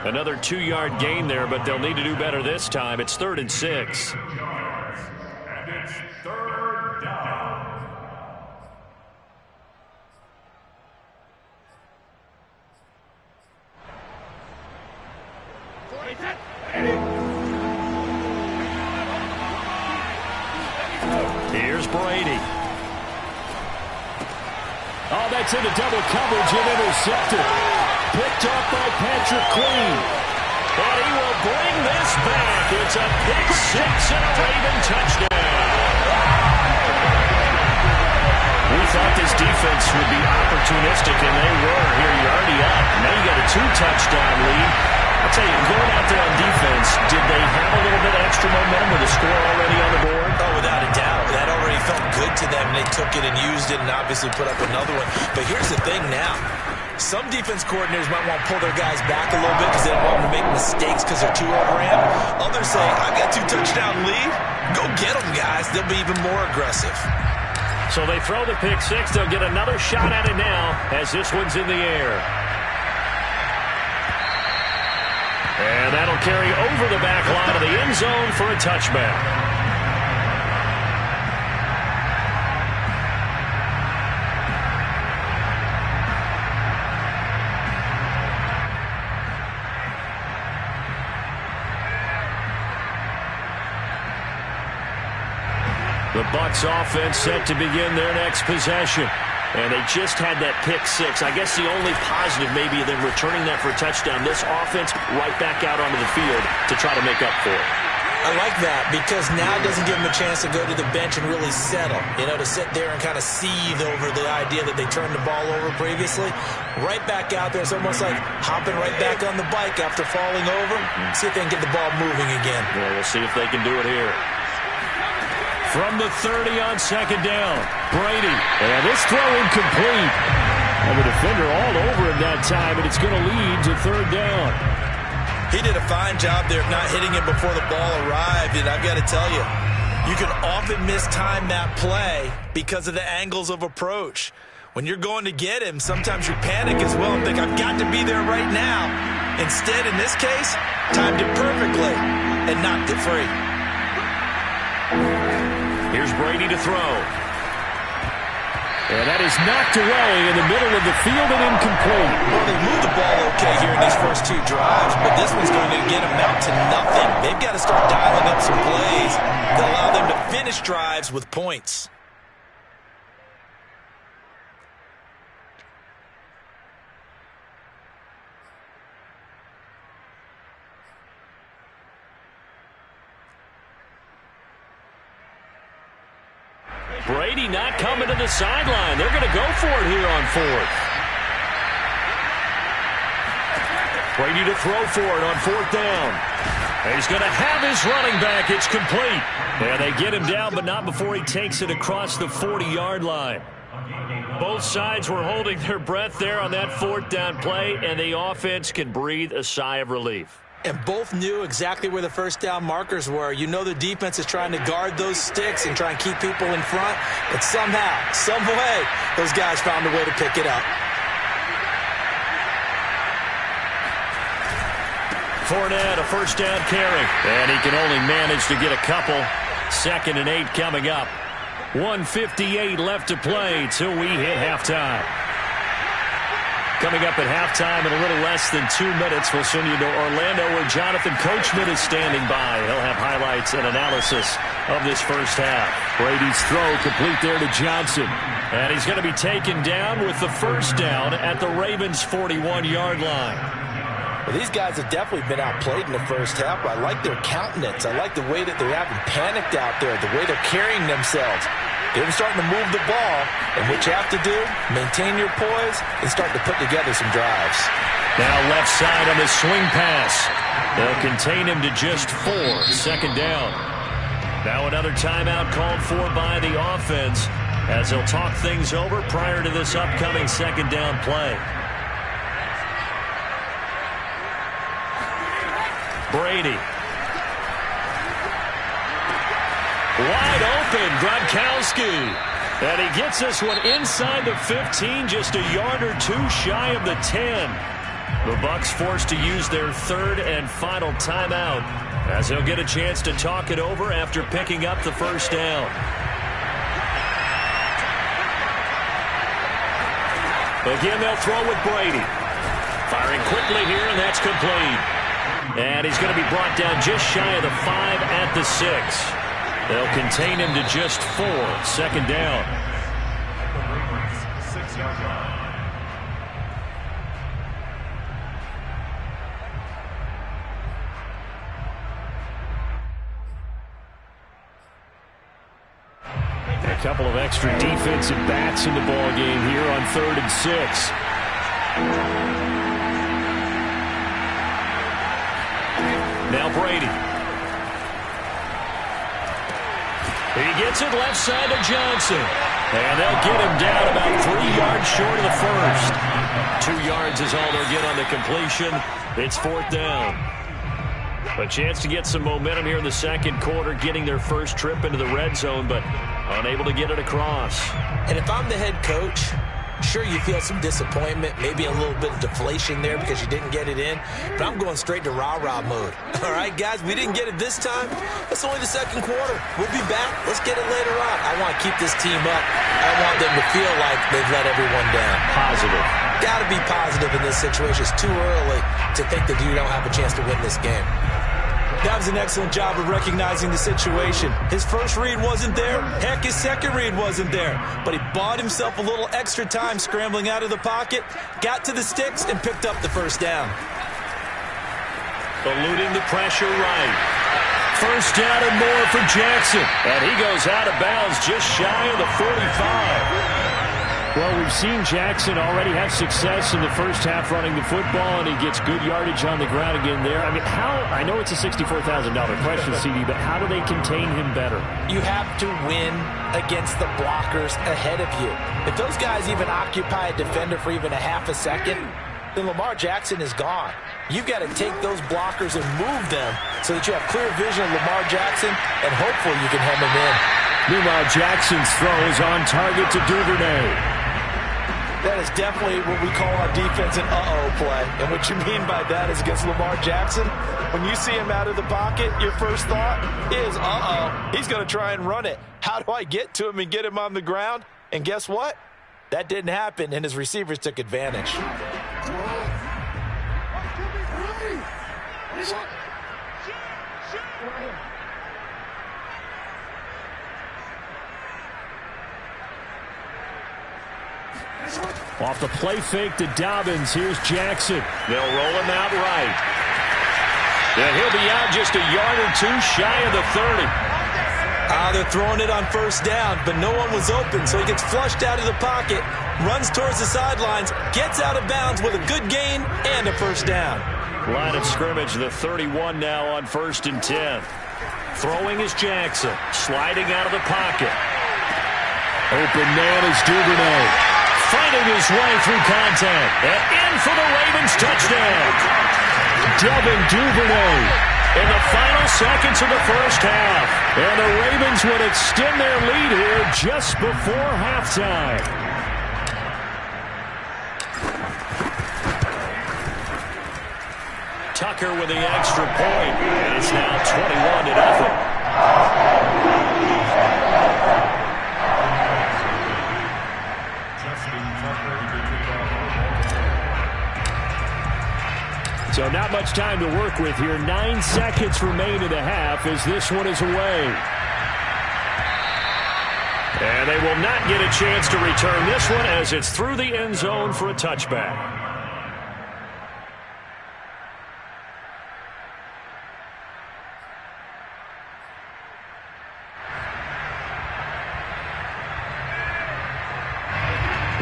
Another 2-yard gain there, but they'll need to do better this time. It's 3rd and 6. And it's 3rd down. Here's Brady. Oh, that's into double coverage and intercepted. Picked up by Patrick Queen. And he will bring this back. It's a pick 6 and a Raven touchdown. We thought this defense would be opportunistic, and they were. Here, you're already up. Now you got a 2-touchdown lead. I'll tell you, going out there on defense, did they have a little bit of extra momentum with the score already on the board? Oh, without a doubt. That already felt good to them. They took it and used it and obviously put up another one. But here's the thing now. Some defense coordinators might want to pull their guys back a little bit because they don't want them to make mistakes because they're too overamped. Others say, I've got 2-touchdown lead. Go get them, guys. They'll be even more aggressive. So they throw the pick 6. They'll get another shot at it now as this one's in the air. And that'll carry over the back line of the end zone for a touchback. The Bucs offense set to begin their next possession. And they just had that pick 6. I guess the only positive maybe of them returning that for a touchdown. This offense right back out onto the field to try to make up for it. I like that because now it doesn't give them a chance to go to the bench and really settle. You know, to sit there and kind of seethe over the idea that they turned the ball over previously. Right back out there. It's almost like hopping right back on the bike after falling over. See if they can get the ball moving again. Well, we'll see if they can do it here. From the 30 on 2nd down, Brady. And this throw incomplete. And the defender all over him that time, and it's going to lead to 3rd down. He did a fine job there of not hitting it before the ball arrived, and I've got to tell you, you can often mistime that play because of the angles of approach. When you're going to get him, sometimes you panic as well and think, I've got to be there right now. Instead, in this case, timed it perfectly and knocked it free. Here's Brady to throw. And that is knocked away in the middle of the field and incomplete. Well, they moved the ball okay here in these first 2 drives, but this one's going to get them out to nothing. They've got to start dialing up some plays that allow them to finish drives with points. Brady not coming to the sideline. They're going to go for it here on 4th. Brady to throw for it on 4th down. And he's going to have his running back. It's complete. And they get him down, but not before he takes it across the 40-yard line. Both sides were holding their breath there on that 4th down play, and the offense can breathe a sigh of relief. And both knew exactly where the first down markers were. You know the defense is trying to guard those sticks and try and keep people in front. But somehow, some way, those guys found a way to pick it up. Fournette, a first down carry. And he can only manage to get a couple. 2nd and 8 coming up. 1:58 left to play till we hit halftime. Coming up at halftime in a little less than 2 minutes, we'll send you to Orlando where Jonathan Coachman is standing by. He'll have highlights and analysis of this first half. Brady's throw complete there to Johnson. And he's going to be taken down with the first down at the Ravens' 41-yard line. Well, these guys have definitely been outplayed in the first half. I like their countenance. I like the way that they haven't panicked out there, the way they're carrying themselves. They're starting to move the ball, and what you have to do, maintain your poise and start to put together some drives. Now left side on the swing pass. They'll contain him to just 4. Second down. Now another timeout called for by the offense as they'll talk things over prior to this upcoming second down play. Brady. Wide open, Gronkowski. And he gets this one inside the 15, just a yard or two shy of the 10. The Bucs forced to use their third and final timeout as they'll get a chance to talk it over after picking up the first down. Again, they'll throw with Brady. Firing quickly here, and that's complete. And he's going to be brought down just shy of the 5 at the 6. They'll contain him to just 4. Second down. A couple of extra defensive backs in the ball game here on 3rd and 6. Now Brady. He gets it left side to Johnson. And they'll get him down about 3 yards short of the first. 2 yards is all they'll get on the completion. It's 4th down. A chance to get some momentum here in the second quarter, getting their first trip into the red zone, but unable to get it across. And if I'm the head coach, sure, you feel some disappointment, maybe a little bit of deflation there because you didn't get it in, but I'm going straight to rah-rah mode. All right, guys, we didn't get it this time. It's only the second quarter. We'll be back. Let's get it later on. I want to keep this team up. I want them to feel like they've let everyone down. Positive. Got to be positive in this situation. It's too early to think that you don't have a chance to win this game. That was an excellent job of recognizing the situation. His first read wasn't there. Heck, his second read wasn't there. But he bought himself a little extra time scrambling out of the pocket, got to the sticks, and picked up the first down. Eluding the pressure right. First down and more for Jackson. And he goes out of bounds just shy of the 45. Well, we've seen Jackson already have success in the first half running the football, and he gets good yardage on the ground again there. I mean, I know it's a $64,000 question, CD, but how do they contain him better? You have to win against the blockers ahead of you. If those guys even occupy a defender for even a half a second, then Lamar Jackson is gone. You've got to take those blockers and move them so that you have clear vision of Lamar Jackson, and hopefully you can hem him in. Meanwhile, Jackson's throw is on target to Duvernay. That is definitely what we call on defense an uh-oh play. And what you mean by that is against Lamar Jackson, when you see him out of the pocket, your first thought is, uh-oh, he's going to try and run it. How do I get to him and get him on the ground? And guess what? That didn't happen, and his receivers took advantage. Off the play fake to Dobbins. Here's Jackson. They'll roll him out right. And he'll be out just a yard or two shy of the 30. They're throwing it on first down, but no one was open, so he gets flushed out of the pocket, runs towards the sidelines, gets out of bounds with a good gain and a first down. Line of scrimmage, the 31 now on 1st and 10. Throwing is Jackson. Sliding out of the pocket. Open man is Duvernay. Fighting his way through contact. And in for the Ravens touchdown. Devin Duvernay in the final seconds of the first half. And the Ravens would extend their lead here just before halftime. Tucker with the extra point. And it's now 21-0. So not much time to work with here. 9 seconds remain in the half as this one is away. And they will not get a chance to return this one as it's through the end zone for a touchback.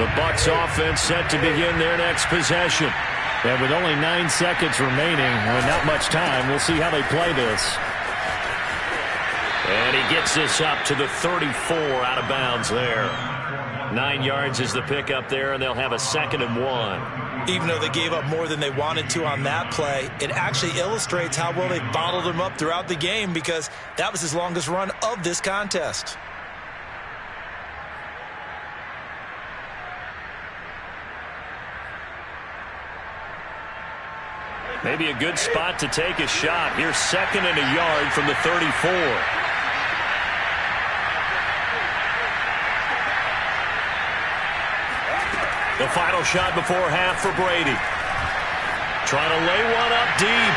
The Bucs offense set to begin their next possession. And with only 9 seconds remaining, not much time, we'll see how they play this. And he gets this up to the 34 out of bounds there. 9 yards is the pickup there, and they'll have a 2nd and 1. Even though they gave up more than they wanted to on that play, it actually illustrates how well they bottled them up throughout the game, because that was his longest run of this contest. Maybe a good spot to take a shot. Here's 2nd and a yard from the 34. The final shot before half for Brady. Trying to lay one up deep.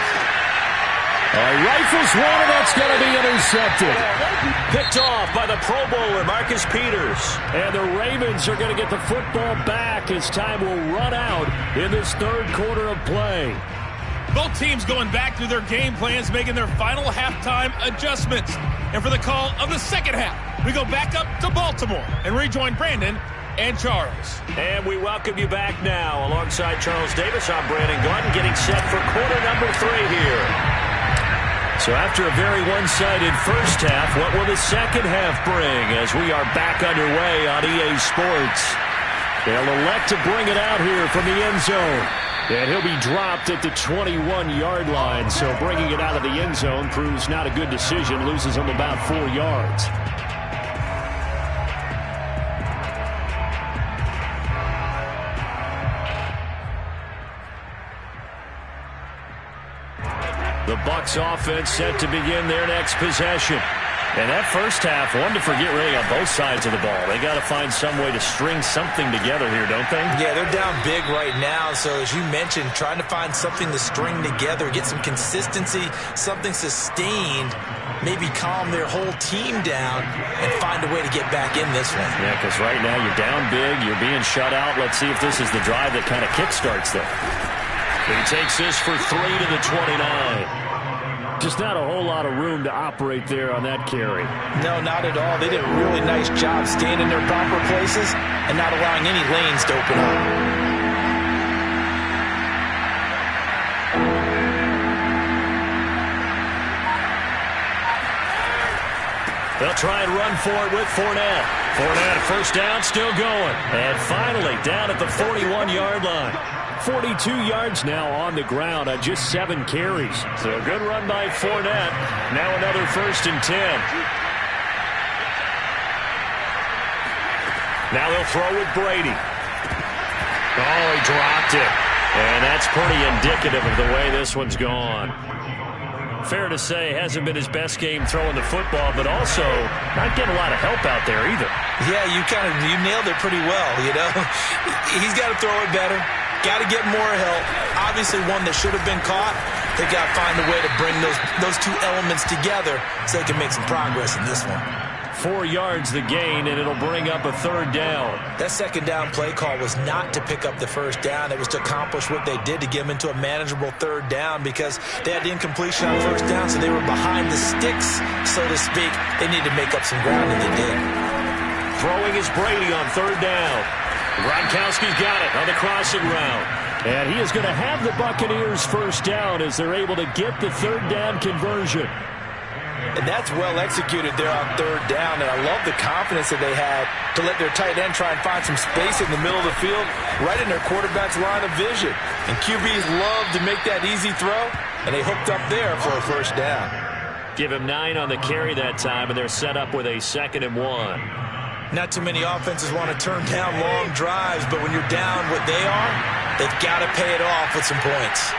Rifles one, and that's going to be intercepted. Picked off by the Pro Bowler, Marcus Peters. And the Ravens are going to get the football back as time will run out in this 3rd quarter of play. Both teams going back through their game plans, making their final halftime adjustments. And for the call of the 2nd half, we go back up to Baltimore and rejoin Brandon and Charles. And we welcome you back now. Alongside Charles Davis, I'm Brandon Gordon, getting set for quarter number 3 here. So after a very one-sided first half, what will the 2nd half bring as we are back underway on EA Sports? They'll elect to bring it out here from the end zone. And he'll be dropped at the 21-yard line, so bringing it out of the end zone proves not a good decision, loses him about 4 yards. The Bucs offense set to begin their next possession. And that first half, one to forget really on both sides of the ball. They got to find some way to string something together here, don't they? Yeah, they're down big right now. So as you mentioned, trying to find something to string together, get some consistency, something sustained, maybe calm their whole team down and find a way to get back in this one. Yeah, because right now you're down big, you're being shut out. Let's see if this is the drive that kind of kickstarts them. He takes this for 3 to the 29. Just not a whole lot of room to operate there on that carry. No, not at all. They did a really nice job staying in their proper places and not allowing any lanes to open up. They'll try and run for it with Fournette. Fournette, first down, still going. And finally, down at the 41-yard line. 42 yards now on the ground on just 7 carries. So a good run by Fournette. Now another 1st and 10. Now they'll throw with Brady. Oh, he dropped it. And that's pretty indicative of the way this one's gone. Fair to say, hasn't been his best game throwing the football, but also not getting a lot of help out there either. Yeah, you nailed it pretty well, you know. He's got to throw it better. Got to get more help. Obviously one that should have been caught. They got to find a way to bring those two elements together so they can make some progress in this one. 4 yards the gain, and it'll bring up a 3rd down. That 2nd down play call was not to pick up the 1st down. It was to accomplish what they did to get them into a manageable 3rd down, because they had the incompletion on 1st down, so they were behind the sticks, so to speak. They needed to make up some ground, and they did. Throwing is Brady on 3rd down. Gronkowski's got it on the crossing route. And he is going to have the Buccaneers 1st down as they're able to get the 3rd down conversion. And that's well executed there on 3rd down. And I love the confidence that they had to let their tight end try and find some space in the middle of the field, right in their quarterback's line of vision. And QBs love to make that easy throw, and they hooked up there for a 1st down. Give him 9 on the carry that time, and they're set up with a 2nd and 1. Not too many offenses want to turn down long drives, but when you're down what they are, they've got to pay it off with some points.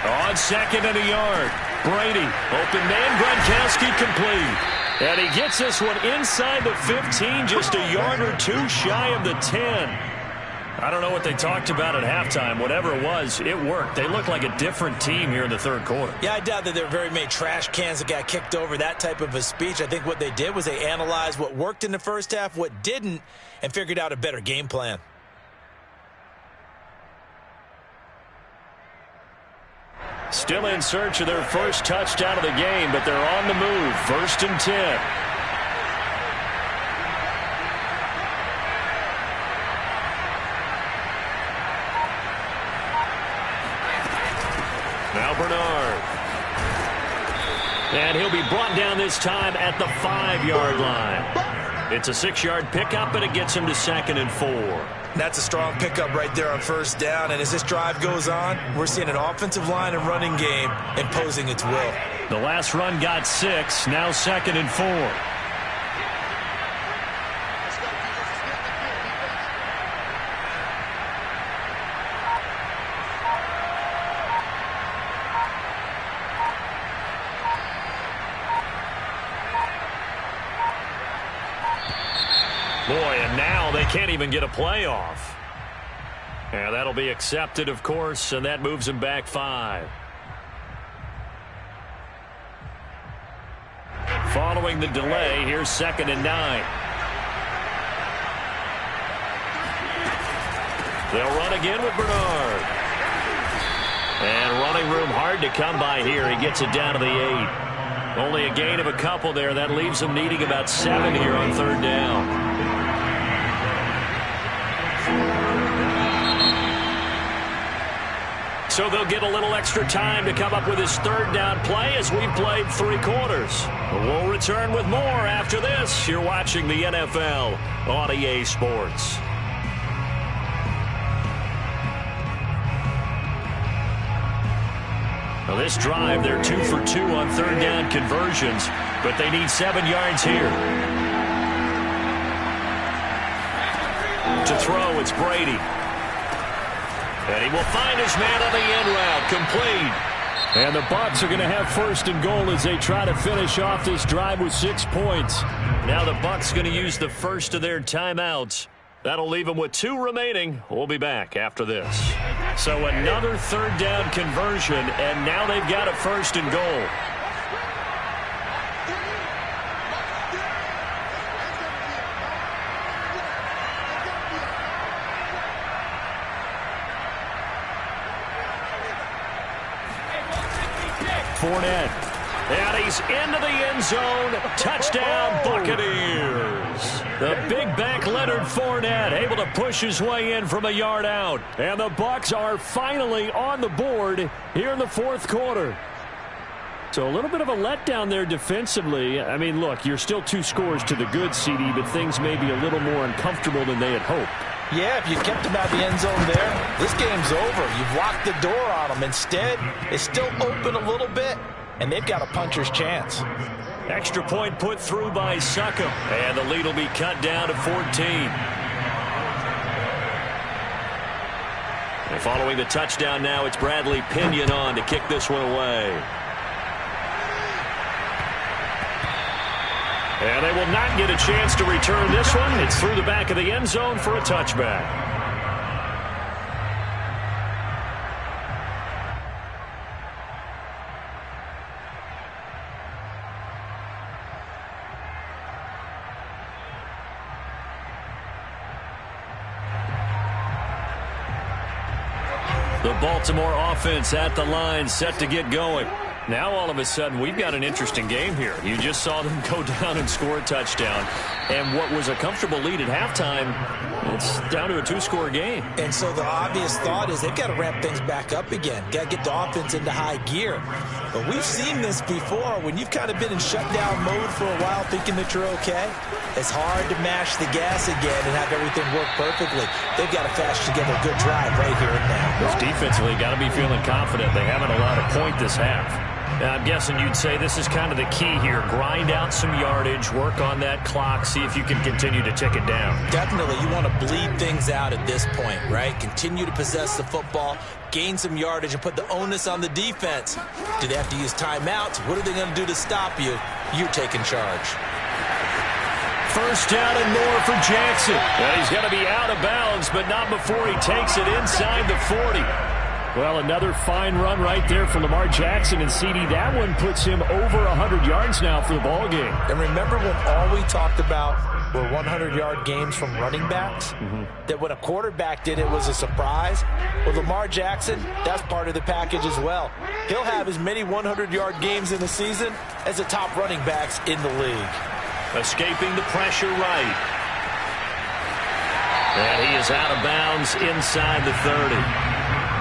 On 2nd and a yard, Brady, open man, Gronkowski complete. And he gets this one inside the 15, just a yard or 2 shy of the 10. I don't know what they talked about at halftime. Whatever it was, it worked. They look like a different team here in the 3rd quarter. Yeah, I doubt that there were very many trash cans that got kicked over, that type of a speech. I think what they did was they analyzed what worked in the 1st half, what didn't, and figured out a better game plan. Still in search of their first touchdown of the game, but they're on the move. 1st and 10. Now Bernard. And he'll be brought down this time at the 5-yard line. It's a 6-yard pickup, and it gets him to 2nd and 4. That's a strong pickup right there on 1st down. And as this drive goes on, we're seeing an offensive line and running game imposing its will. The last run got 6, now 2nd and 4. Boy, and now they can't even get a playoff. And that'll be accepted, of course, and that moves him back 5. Following the delay, here's 2nd and 9. They'll run again with Bernard. And running room hard to come by here. He gets it down to the 8. Only a gain of a couple there. That leaves him needing about 7 here on 3rd down. So they'll get a little extra time to come up with his 3rd down play as we've played 3 quarters. We'll return with more after this. You're watching the NFL on EA Sports. Now this drive, they're 2 for 2 on 3rd down conversions, but they need 7 yards here. To throw, it's Brady. And he will find his man on the end route, complete. And the Bucs are going to have 1st and goal as they try to finish off this drive with 6 points. Now the Bucs going to use the first of their timeouts. That'll leave them with 2 remaining. We'll be back after this. So another 3rd down conversion, and now they've got a 1st and goal. Fournette. And he's into the end zone. Touchdown, Buccaneers. The big back Leonard Fournette able to push his way in from a yard out. And the Bucs are finally on the board here in the 4th quarter. So a little bit of a letdown there defensively. I mean, look, you're still 2 scores to the good, CD, but things may be a little more uncomfortable than they had hoped. Yeah, if you kept them out of the end zone there, this game's over. You've locked the door on them. Instead, it's still open a little bit, and they've got a puncher's chance. Extra point put through by Succop, and the lead will be cut down to 14. And following the touchdown now, it's Bradley Pinion on to kick this one away. And they will not get a chance to return this one. It's through the back of the end zone for a touchback. The Baltimore offense at the line, set to get going. Now all of a sudden we've got an interesting game here. You just saw them go down and score a touchdown. And what was a comfortable lead at halftime, it's down to a 2-score game. And so the obvious thought is they've got to ramp things back up again. Got to get the offense into high gear. But we've seen this before. When you've kind of been in shutdown mode for a while thinking that you're okay, it's hard to mash the gas again and have everything work perfectly. They've got to flash together a good drive right here and now. This defensively got to be feeling confident. They haven't allowed a point this half. I'm guessing you'd say this is kind of the key here. Grind out some yardage, work on that clock, see if you can continue to tick it down. Definitely. You want to bleed things out at this point, right? Continue to possess the football, gain some yardage, and put the onus on the defense. Do they have to use timeouts? What are they going to do to stop you? You're taking charge. 1st down and more for Jackson. And he's going to be out of bounds, but not before he takes it inside the 40. Well, another fine run right there for Lamar Jackson, and CD, that one puts him over 100 yards now for the ball game. And remember when all we talked about were 100-yard games from running backs, that when a quarterback did it was a surprise. With Lamar Jackson, that's part of the package as well. He'll have as many 100-yard games in the season as the top running backs in the league. Escaping the pressure right. And he is out of bounds inside the 30.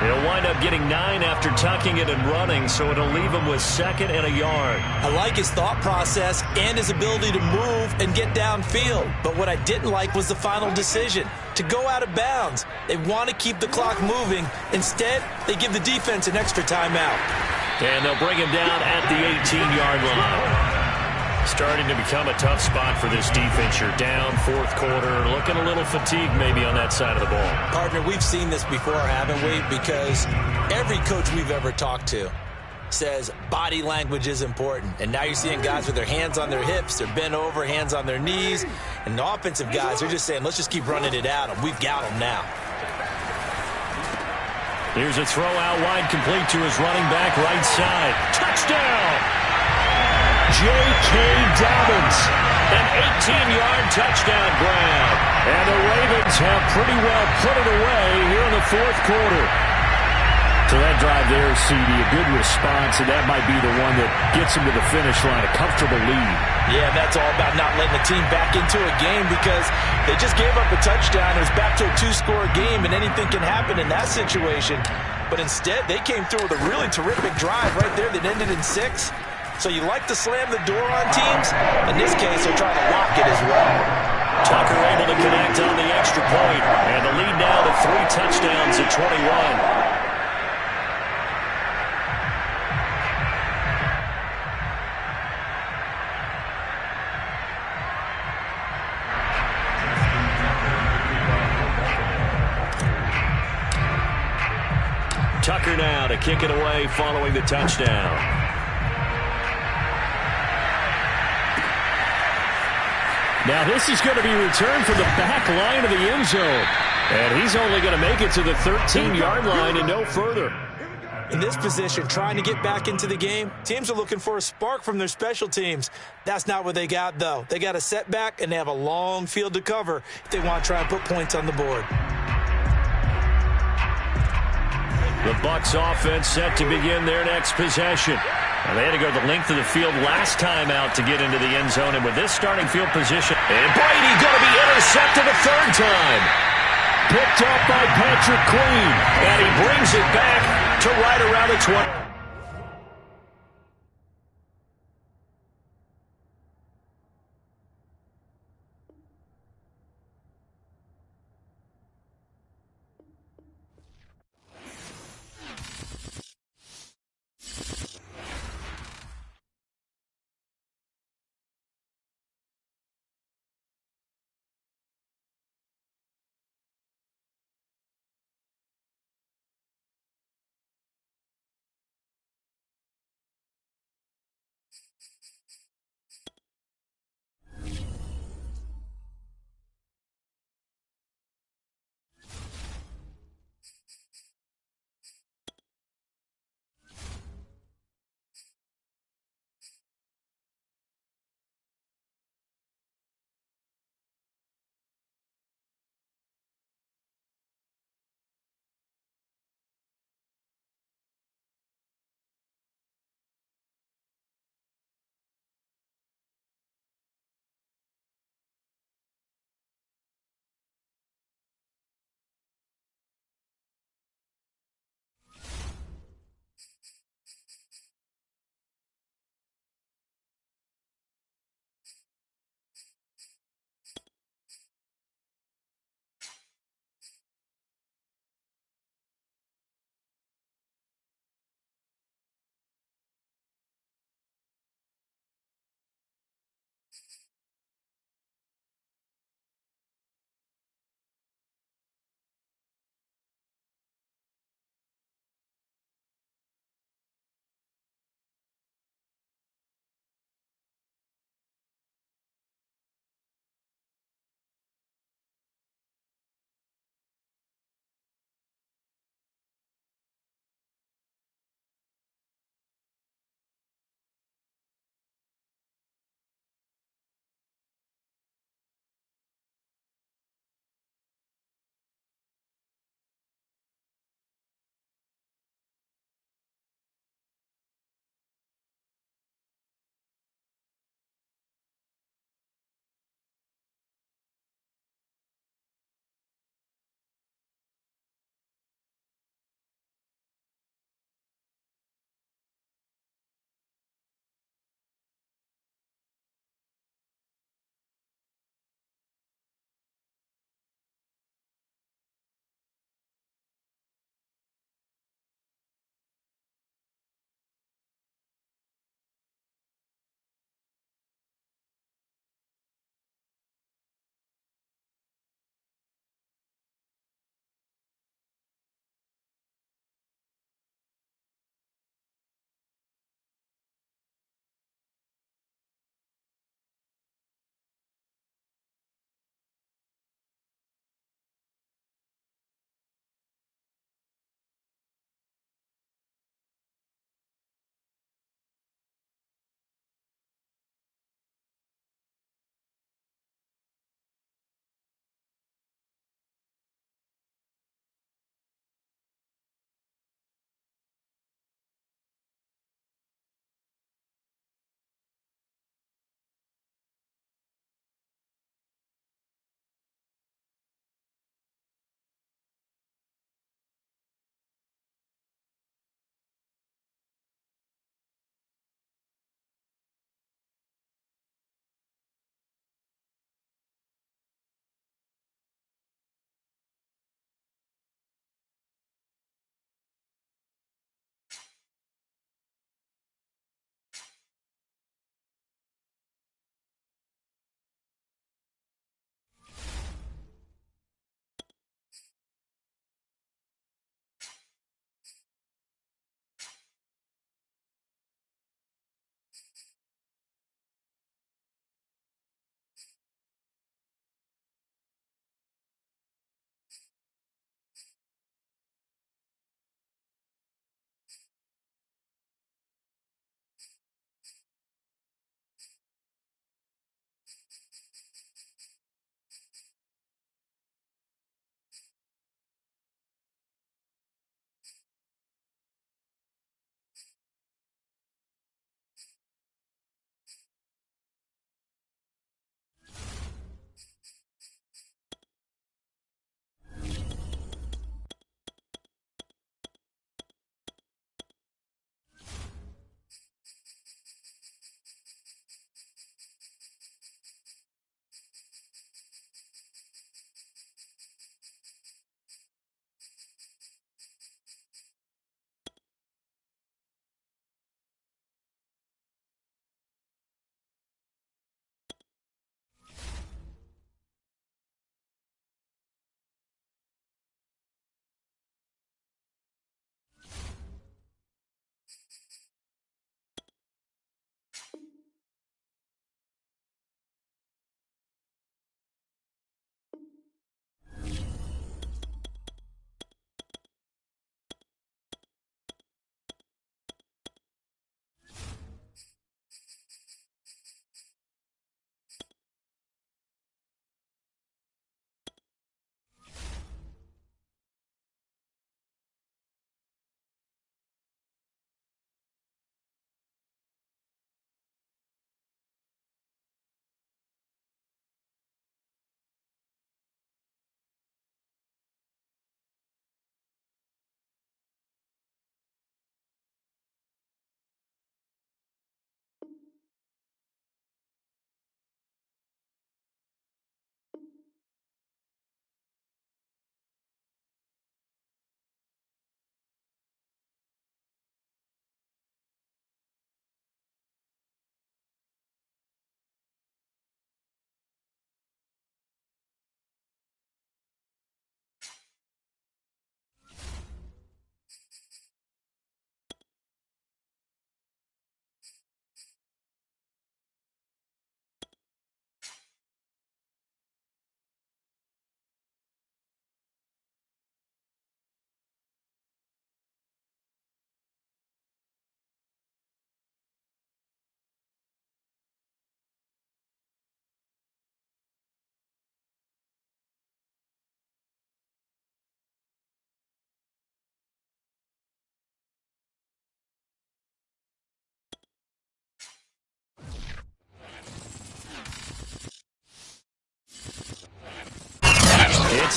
He'll wind up getting 9 after tucking it and running, so it'll leave him with 2nd and a yard. I like his thought process and his ability to move and get downfield. But what I didn't like was the final decision, to go out of bounds. They want to keep the clock moving. Instead, they give the defense an extra timeout. And they'll bring him down at the 18-yard line. Starting to become a tough spot for this defense. You're down 4th quarter, looking a little fatigued maybe on that side of the ball. Partner, we've seen this before, haven't we? Because every coach we've ever talked to says body language is important. And now you're seeing guys with their hands on their hips, they're bent over, hands on their knees. And the offensive guys are just saying, let's just keep running it at them. We've got them now. Here's a throw out wide, complete to his running back, right side. Touchdown! J.K. Dobbins, an 18-yard touchdown grab. And the Ravens have pretty well put it away here in the 4th quarter. So that drive there, CD, a good response, and that might be the one that gets him to the finish line, a comfortable lead. Yeah, that's all about not letting the team back into a game because they just gave up a touchdown. It was back to a 2-score game, and anything can happen in that situation. But instead, they came through with a really terrific drive right there that ended in 6. So you like to slam the door on teams. In this case, they're trying to lock it as well. Tucker able to connect on the extra point. And the lead now to 3 touchdowns at 21. Tucker now to kick it away following the touchdown. Now this is going to be returned from the back line of the end zone. And he's only going to make it to the 13-yard line and no further. In this position, trying to get back into the game, teams are looking for a spark from their special teams. That's not what they got, though. They got a setback, and they have a long field to cover if they want to try and put points on the board. The Bucs offense set to begin their next possession. Now they had to go the length of the field last time out to get into the end zone. And with this starting field position, and Brady going to be intercepted a 3rd time. Picked up by Patrick Queen. And he brings it back to right around the 20.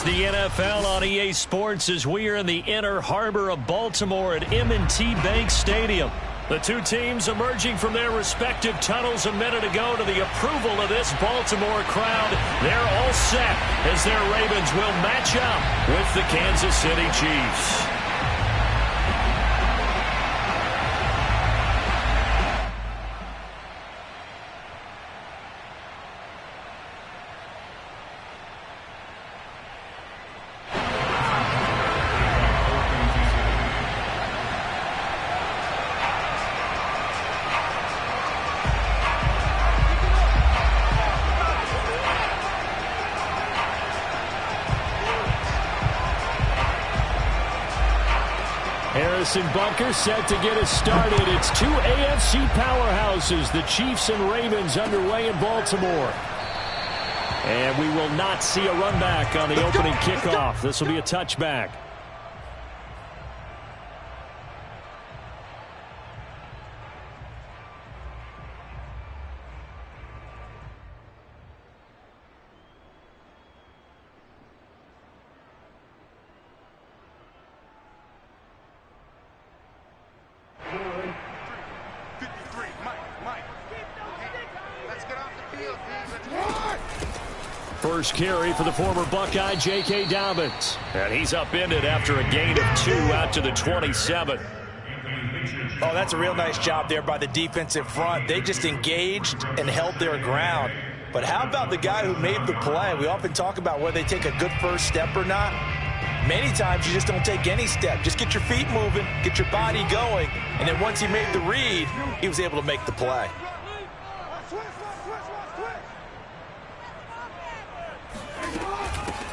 the NFL on EA Sports as we are in the inner harbor of Baltimore at M&T Bank Stadium. The two teams emerging from their respective tunnels a minute ago to the approval of this Baltimore crowd. They're all set as their Ravens will match up with the Kansas City Chiefs. Harrison Bunker set to get us started. It's two AFC powerhouses, the Chiefs and Ravens, underway in Baltimore. And we will not see a run back on the opening kickoff. This will be a touchback. First carry for the former Buckeye, J.K. Dobbins. And he's upended after a gain of 2 out to the 27. Oh, that's a real nice job there by the defensive front. They just engaged and held their ground. But how about the guy who made the play? We often talk about whether they take a good first step or not. Many times you just don't take any step. Just get your feet moving, get your body going, and then once he made the read, he was able to make the play.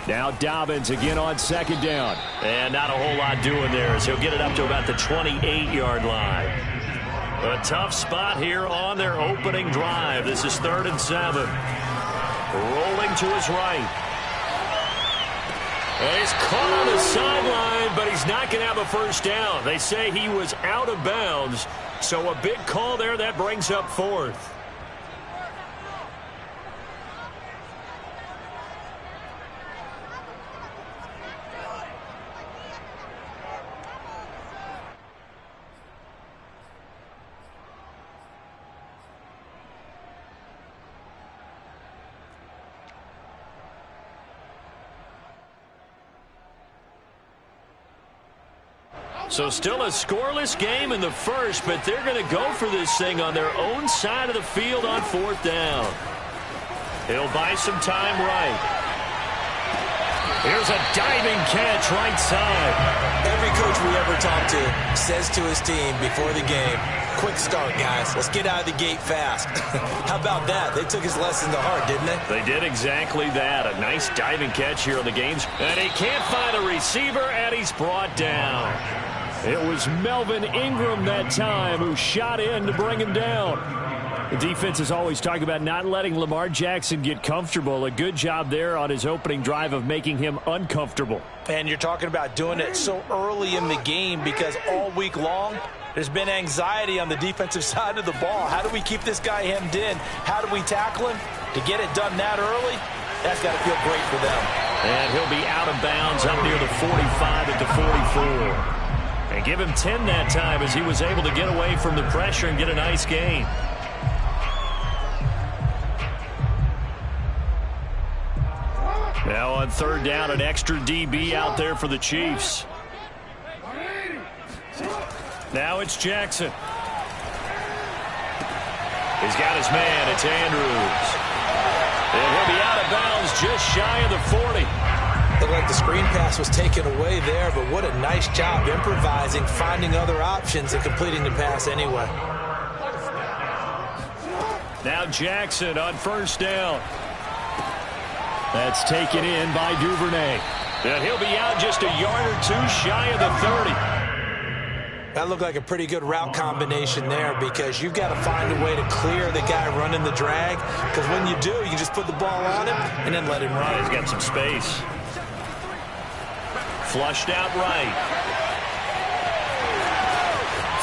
Now Dobbins again on second down. And not a whole lot doing there as he'll get it up to about the 28-yard line. A tough spot here on their opening drive. This is 3rd and 7. Rolling to his right. And he's caught on the sideline, but he's not going to have a first down. They say he was out of bounds. So a big call there that brings up 4th. So still a scoreless game in the first, but they're going to go for this thing on their own side of the field on 4th down. He'll buy some time right. Here's a diving catch right side. Every coach we ever talk to says to his team before the game, quick start, guys. Let's get out of the gate fast. How about that? They took his lesson to heart, didn't they? They did exactly that. A nice diving catch here on the games. And he can't find a receiver, and he's brought down. It was Melvin Ingram that time who shot in to bring him down. The defense is always talking about not letting Lamar Jackson get comfortable. A good job there on his opening drive of making him uncomfortable. And you're talking about doing it so early in the game because all week long there's been anxiety on the defensive side of the ball. How do we keep this guy hemmed in? How do we tackle him? To get it done that early, that's got to feel great for them. And he'll be out of bounds up near the 45 at the 44. And give him 10 that time as he was able to get away from the pressure and get a nice gain. Now on 3rd down, an extra DB out there for the Chiefs. Now it's Jackson. He's got his man. It's Andrews. And he'll be out of bounds just shy of the 40. Looked like the screen pass was taken away there, but what a nice job improvising, finding other options, and completing the pass anyway. Now Jackson on 1st down. That's taken in by Duvernay. And he'll be out just a yard or 2 shy of the 30. That looked like a pretty good route combination there because you've got to find a way to clear the guy running the drag, because when you do, you just put the ball on him and then let him run. He's got some space. Flushed out right.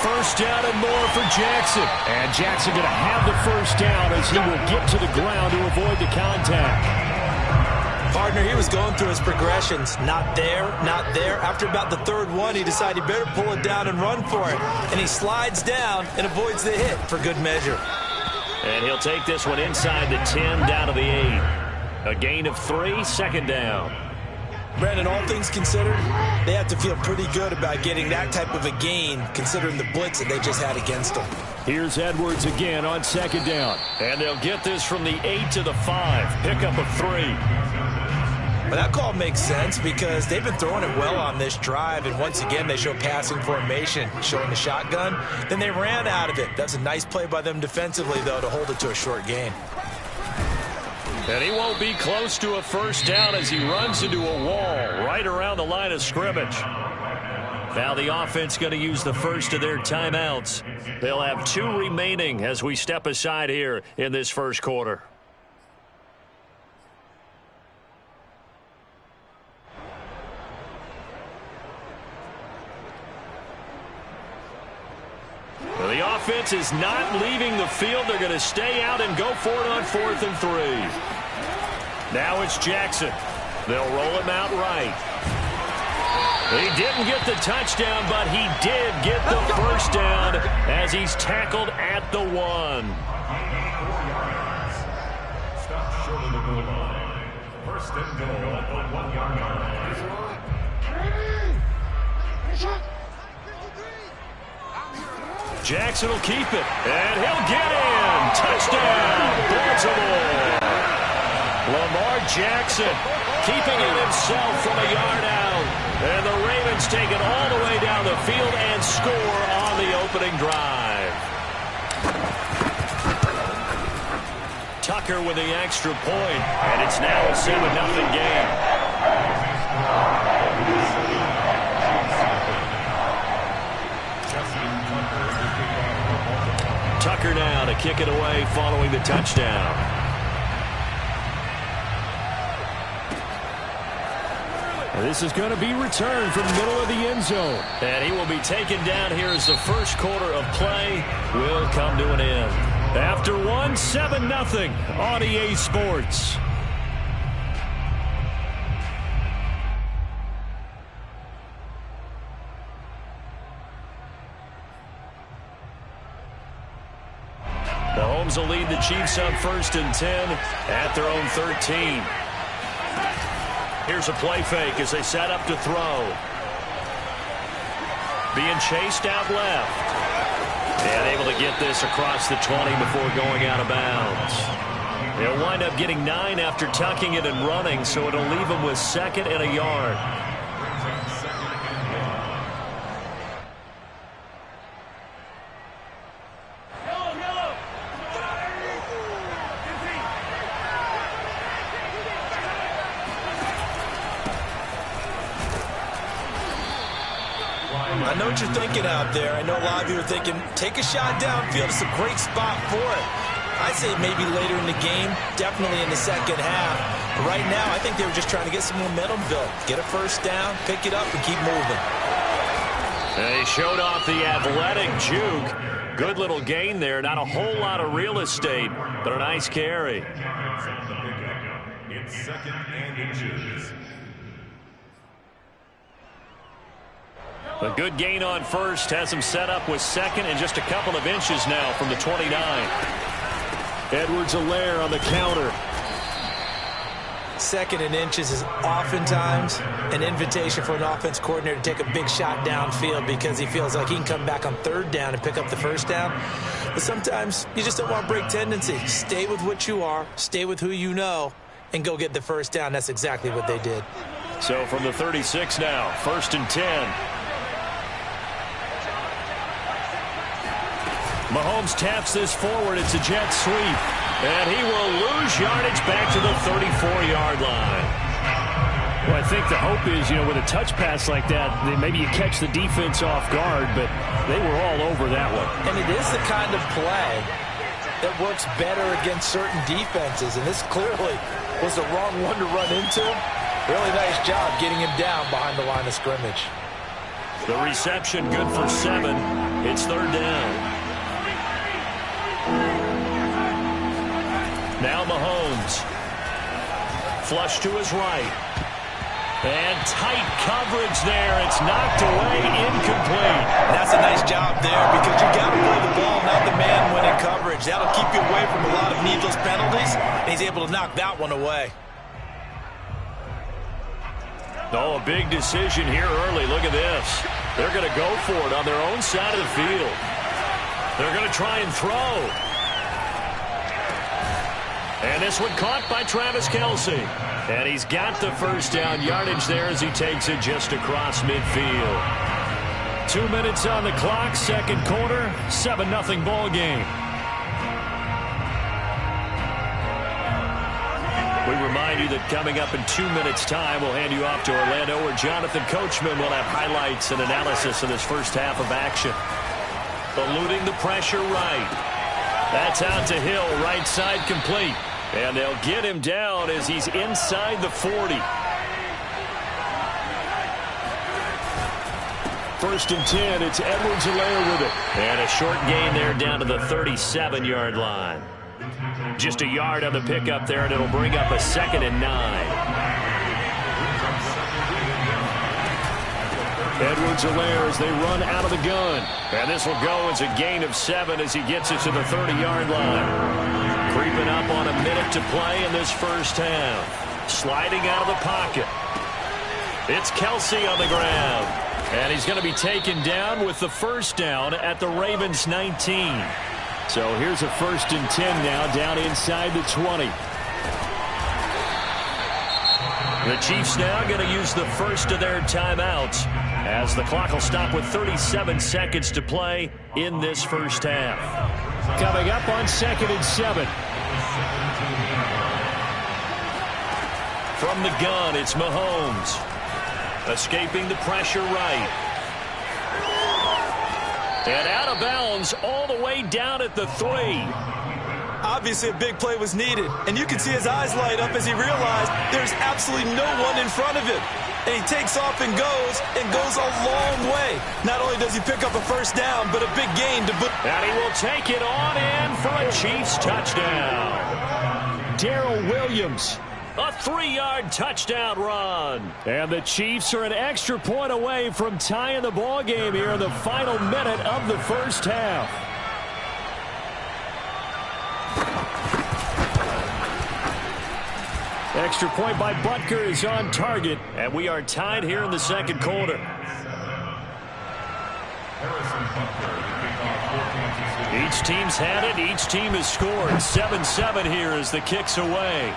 1st down and more for Jackson. And Jackson going to have the 1st down as he will get to the ground to avoid the contact. Partner, he was going through his progressions. Not there, not there. After about the third one, he decided he better pull it down and run for it. And he slides down and avoids the hit for good measure. And he'll take this one inside the 10, down to the 8. A gain of 3, second down. Brandon, all things considered, they have to feel pretty good about getting that type of a gain, considering the blitz that they just had against them. Here's Edwards again on second down. And they'll get this from the 8 to the 5. Pickup of 3. But that call makes sense because they've been throwing it well on this drive, and once again they show passing formation, showing the shotgun. Then they ran out of it. That's a nice play by them defensively, though, to hold it to a short gain. And he won't be close to a first down as he runs into a wall right around the line of scrimmage. Now the offense going to use the first of their timeouts. They'll have 2 remaining as we step aside here in this first quarter. Well, the offense is not leaving the field. They're going to stay out and go for it on 4th and 3. Now it's Jackson. They'll roll him out right. He didn't get the touchdown, but he did get the first down as he's tackled at the 1. Stop short of the goal line. First and goal at the 1-yard line. Jackson will keep it, and he'll get in. Touchdown, Baltimore. Lamar Jackson keeping it himself from a yard out. And the Ravens take it all the way down the field and score on the opening drive. Tucker with the extra point, and it's now a 7-0 game. Tucker now to kick it away following the touchdown. This is going to be returned from the middle of the end zone. And he will be taken down here as the first quarter of play will come to an end. After 1, 7-0 on EA Sports. Mahomes will lead the Chiefs on 1st and 10 at their own 13. Here's a play fake as they set up to throw. Being chased out left. And able to get this across the 20 before going out of bounds. They'll wind up getting 9 after tucking it and running, so it'll leave them with 2nd and a yard. I know what you're thinking out there. I know a lot of you are thinking, take a shot downfield. It's a great spot for it. I'd say maybe later in the game, definitely in the second half. But right now, I think they were just trying to get some momentum built. Get a first down, pick it up, and keep moving. They showed off the athletic juke. Good little gain there. Not a whole lot of real estate, but a nice carry. It's 2nd and inches. A good gain on first has him set up with 2nd and just a couple of inches now from the 29. Edwards-Helaire on the counter. 2nd and inches is oftentimes an invitation for an offense coordinator to take a big shot downfield because he feels like he can come back on 3rd down and pick up the first down. But sometimes you just don't want to break tendency. Stay with what you are, stay with who you know, and go get the first down. That's exactly what they did. So from the 36 now, 1st and 10. Mahomes taps this forward. It's a jet sweep. And he will lose yardage back to the 34-yard line. Well, I think the hope is, with a touch pass like that, maybe you catch the defense off guard, but they were all over that one. And it is the kind of play that works better against certain defenses. And this clearly was the wrong one to run into. Really nice job getting him down behind the line of scrimmage. The reception good for 7. It's 3rd down. Now Mahomes. Flush to his right. And tight coverage there. It's knocked away, incomplete. That's a nice job there because you got to play the ball, not the man when in coverage. That'll keep you away from a lot of needless penalties, and he's able to knock that one away. Oh, a big decision here early. Look at this. They're going to go for it on their own side of the field. They're going to try and throw. And this one caught by Travis Kelce. And he's got the first down yardage there as he takes it just across midfield. 2 minutes on the clock, second quarter, 7-0 ball game. We remind you that coming up in 2 minutes' time, we'll hand you off to Orlando, where Jonathan Coachman will have highlights and analysis of this first half of action. Eluding the pressure right. That's out to Hill, right side complete. And they'll get him down as he's inside the 40. First and 10, it's Edwards-Helaire with it. And a short gain there down to the 37-yard line. Just a yard on the pickup there, and it'll bring up a 2nd and 9. Edwards-Helaire as they run out of the gun. And this will go as a gain of 7 as he gets it to the 30-yard line. Creeping up on a minute to play in this first half. Sliding out of the pocket. It's Kelce on the ground. And he's going to be taken down with the first down at the Ravens' 19. So here's a 1st and 10 now down inside the 20. The Chiefs now going to use the first of their timeouts as the clock will stop with 37 seconds to play in this first half. Coming up on 2nd and 7. From the gun, it's Mahomes. Escaping the pressure right. And out of bounds all the way down at the 3. Obviously, a big play was needed, and you can see his eyes light up as he realized there's absolutely no one in front of him. And he takes off and goes a long way. Not only does he pick up a first down, but a big gain to boot. And he will take it on in for a Chiefs touchdown. Darrell Williams, a 3-yard touchdown run. And the Chiefs are an extra point away from tying the ball game here in the final minute of the first half. Extra point by Butker is on target, and we are tied here in the second quarter. Each team's had it. Each team has scored. 7-7 here as the kick's away.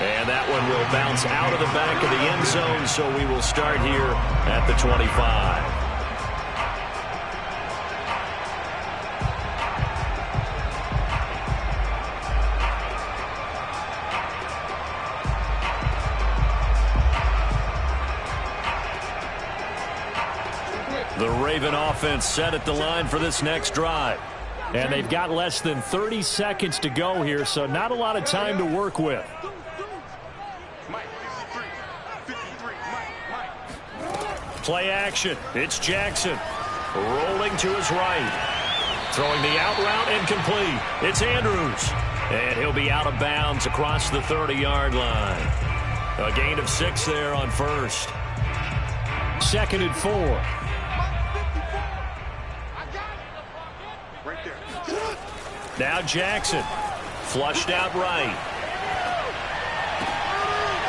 And that one will bounce out of the back of the end zone, so we will start here at the 25. The Raven offense set at the line for this next drive. And they've got less than 30 seconds to go here, so not a lot of time to work with. Play action. It's Jackson. Rolling to his right. Throwing the out route incomplete. It's Andrews. And he'll be out of bounds across the 30-yard line. A gain of 6 there on first. 2nd and 4. Now Jackson. Flushed out right.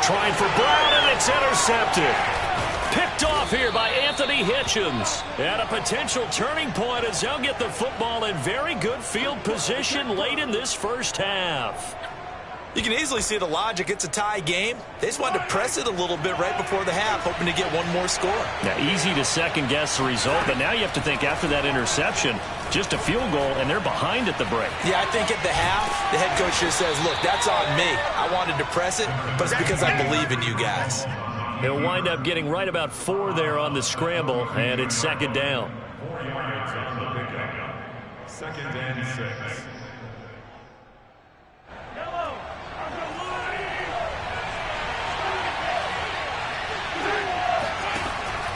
Trying for Brown, and it's intercepted. Picked off here by Anthony Hitchens. And a potential turning point as they'll get the football in very good field position late in this first half. You can easily see the logic. It's a tie game. They just wanted to press it a little bit right before the half, hoping to get one more score. Now, easy to second-guess the result, but now you have to think after that interception, just a field goal, and they're behind at the break. Yeah, I think at the half, the head coach just says, look, that's on me. I wanted to press it, but it's because I believe in you guys. He'll wind up getting right about 4 there on the scramble, and it's 2nd down. 4 yards on the pickup. 2nd and 6.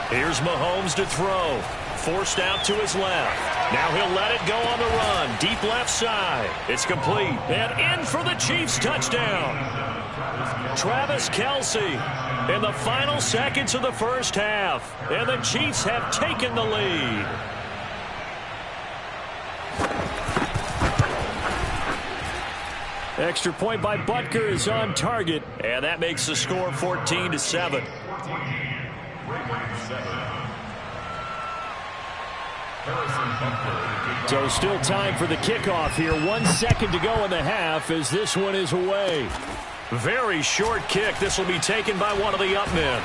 Here's Mahomes to throw. Forced out to his left. Now he'll let it go on the run. deep left side. It's complete. And in for the Chiefs touchdown. Travis Kelce in the final seconds of the first half. And the Chiefs have taken the lead. Extra point by Butker is on target. And that makes the score 14-7. So still time for the kickoff here. 1 second to go in the half as this one is away. Very short kick. This will be taken by one of the up men.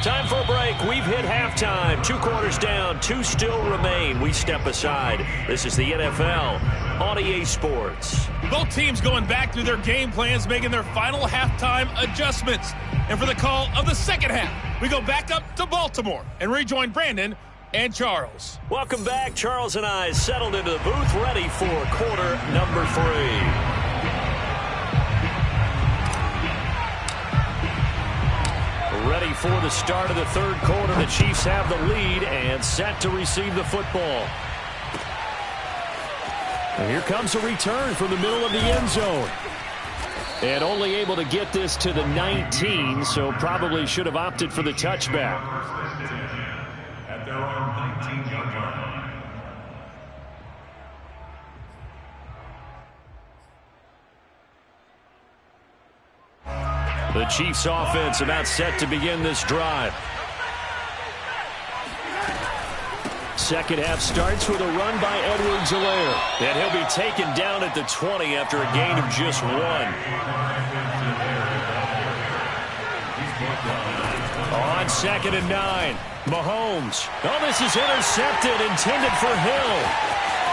Time for a break. We've hit halftime. 2 quarters down. 2 still remain. We step aside. This is the NFL on EA Sports. Both teams going back through their game plans, making their final halftime adjustments. And for the call of the second half, we go back up to Baltimore and rejoin Brandon and Charles. Welcome back. Charles and I settled into the booth, ready for quarter number 3. Ready for the start of the third quarter. The Chiefs have the lead and set to receive the football. And here comes a return from the middle of the end zone. And only able to get this to the 19, so probably should have opted for the touchback. At their own 19-yard line. The Chiefs offense about set to begin this drive. Second half starts with a run by Edwards-Helaire. And he'll be taken down at the 20 after a gain of just 1. On 2nd and 9, Mahomes. Oh, this is intercepted, intended for Hill.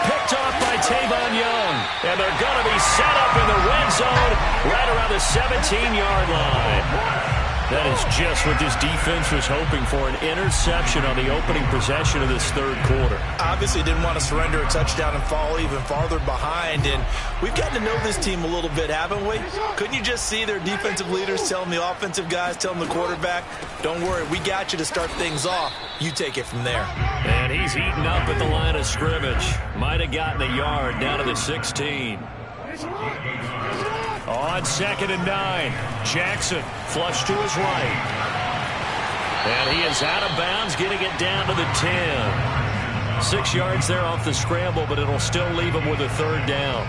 Picked off by Tavon Young. And they're going to be set up in the red zone right around the 17-yard line. That is just what this defense was hoping for, an interception on the opening possession of this third quarter. Obviously didn't want to surrender a touchdown and fall even farther behind. And we've gotten to know this team a little bit, haven't we? Couldn't you just see their defensive leaders telling the offensive guys, telling the quarterback, don't worry, we got you to start things off. You take it from there. And he's eaten up at the line of scrimmage. Might have gotten a yard down to the 16. On 2nd and 9, Jackson flush to his right. And he is out of bounds, getting it down to the 10. 6 yards there off the scramble, but it'll still leave him with a third down.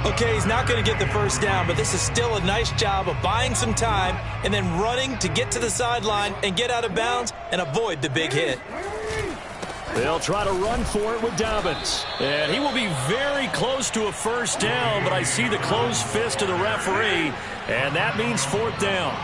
Okay, he's not going to get the first down, but this is still a nice job of buying some time and then running to get to the sideline and get out of bounds and avoid the big hit. They'll try to run for it with Dobbins. And he will be very close to a first down, but I see the closed fist of the referee, and that means 4th down.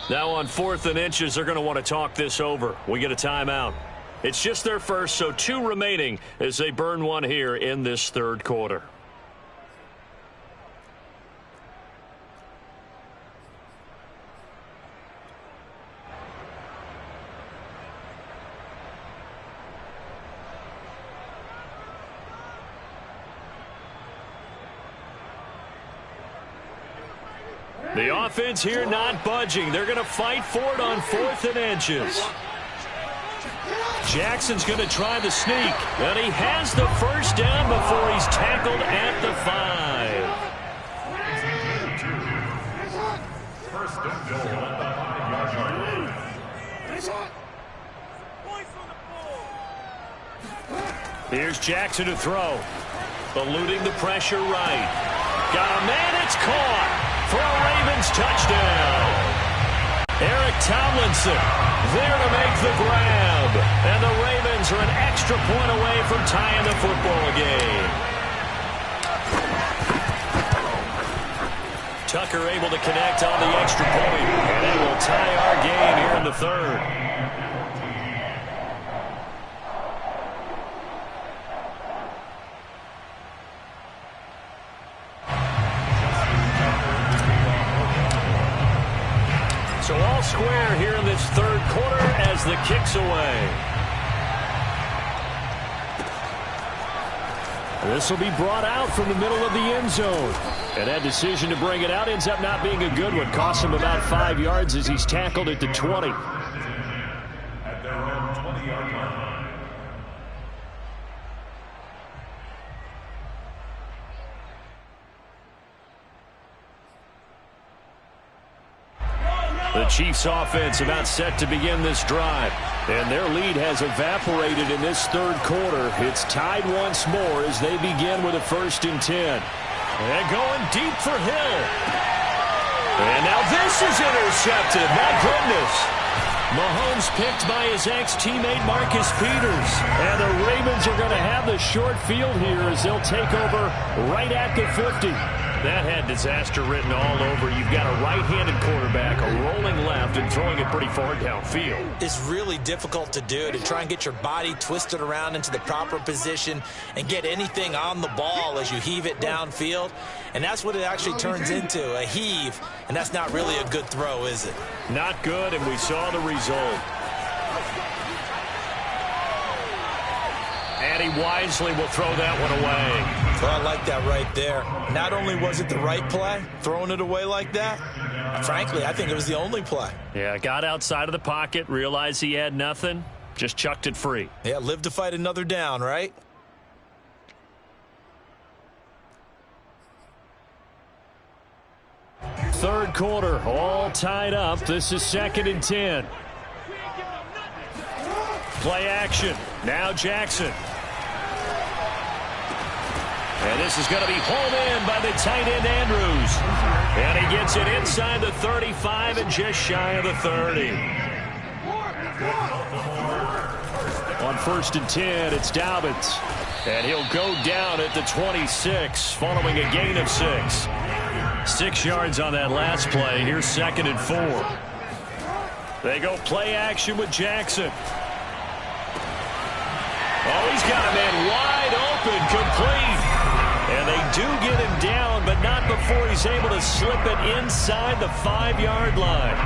Now on 4th and inches, they're going to want to talk this over. We get a timeout. It's just their first, so 2 remaining as they burn one here in this third quarter. The offense here not budging. They're going to fight for it on 4th and inches. Jackson's going to try the sneak, and he has the first down before he's tackled at the 5. Here's Jackson to throw. Eluding the pressure right. Got a man, it's caught for a Ravens touchdown. Eric Tomlinson there to make the grab. And the Ravens are an extra point away from tying the football game. Tucker able to connect on the extra point. And it will tie our game here in the third. So all square here in this third quarter as the kick's away. This will be brought out from the middle of the end zone. And that decision to bring it out ends up not being a good one. Costs him about 5 yards as he's tackled at the 20. At their own 20-yard line. The Chiefs offense about set to begin this drive. And their lead has evaporated in this third quarter. It's tied once more as they begin with a 1st and 10. And going deep for Hill. And now this is intercepted. My goodness. Mahomes picked by his ex-teammate Marcus Peters. And the Ravens are going to have the short field here as they'll take over right at the 50. That had disaster written all over. You've got a right-handed quarterback, a rolling left, and throwing it pretty far downfield. It's really difficult to do, to try and get your body twisted around into the proper position and get anything on the ball as you heave it downfield. And that's what it actually turns into, a heave. And that's not really a good throw, is it? Not good, and we saw the result. And he wisely will throw that one away. Well, I like that right there. Not only was it the right play, throwing it away like that, frankly, I think it was the only play. Yeah, got outside of the pocket, realized he had nothing, just chucked it free. Yeah, live to fight another down, right? Third quarter, all tied up. This is 2nd and 10. Play action. Now Jackson. And this is going to be hauled in by the tight end Andrews. And he gets it inside the 35 and just shy of the 30. On 1st and 10, it's Dobbins. And he'll go down at the 26 following a gain of 6. 6 yards on that last play. Here's 2nd and 4. They go play action with Jackson. Oh, he's got a man wide open, complete. And they do get him down, but not before he's able to slip it inside the 5-yard line.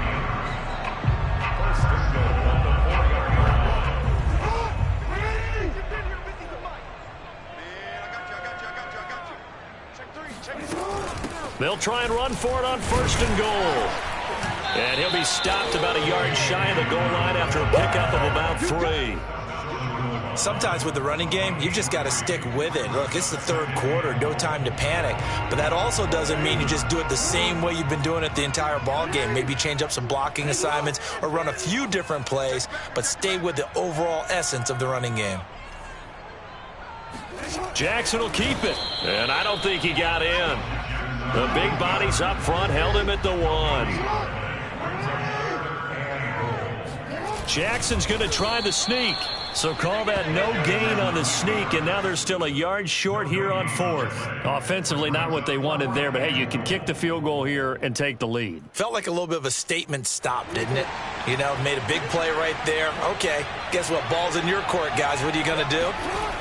They'll try and run for it on 1st and goal. And he'll be stopped about a yard shy of the goal line after a pickup of about 3. Sometimes with the running game, you've just got to stick with it. Look, it's the third quarter, no time to panic. But that also doesn't mean you just do it the same way you've been doing it the entire ball game. Maybe change up some blocking assignments or run a few different plays, but stay with the overall essence of the running game. Jackson will keep it, and I don't think he got in. The big bodies up front held him at the 1. Jackson's going to try the sneak. So call that no gain on the sneak, and now they're still a yard short here on 4th. Offensively, not what they wanted there, but hey, you can kick the field goal here and take the lead. Felt like a little bit of a statement stop, didn't it? You know, made a big play right there. Okay, guess what? Ball's in your court, guys. What are you going to do?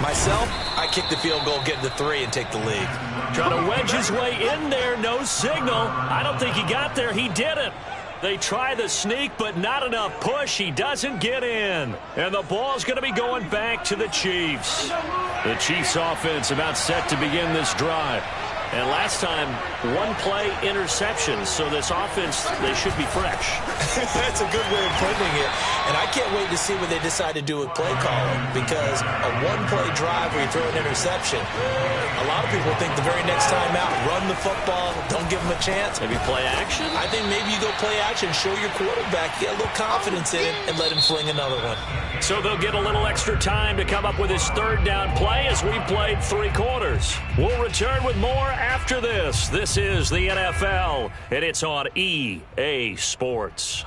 Myself, I kick the field goal, get the 3, and take the lead. Trying to wedge his way in there, no signal. I don't think he got there. He didn't. They try the sneak, but not enough push. He doesn't get in. And the ball's going to be going back to the Chiefs. The Chiefs offense about set to begin this drive. And last time, 1-play interception. So this offense, they should be fresh. That's a good way of putting it. And I can't wait to see what they decide to do with play calling. Because a 1-play drive where you throw an interception, a lot of people think the very next time out, run the football, don't give them a chance. Maybe play action? I think maybe you go play action, show your quarterback, get a little confidence in it, and let him fling another one. So they'll get a little extra time to come up with his 3rd down play as we've played 3 quarters. We'll return with more after this. This is the NFL, and it's on EA Sports.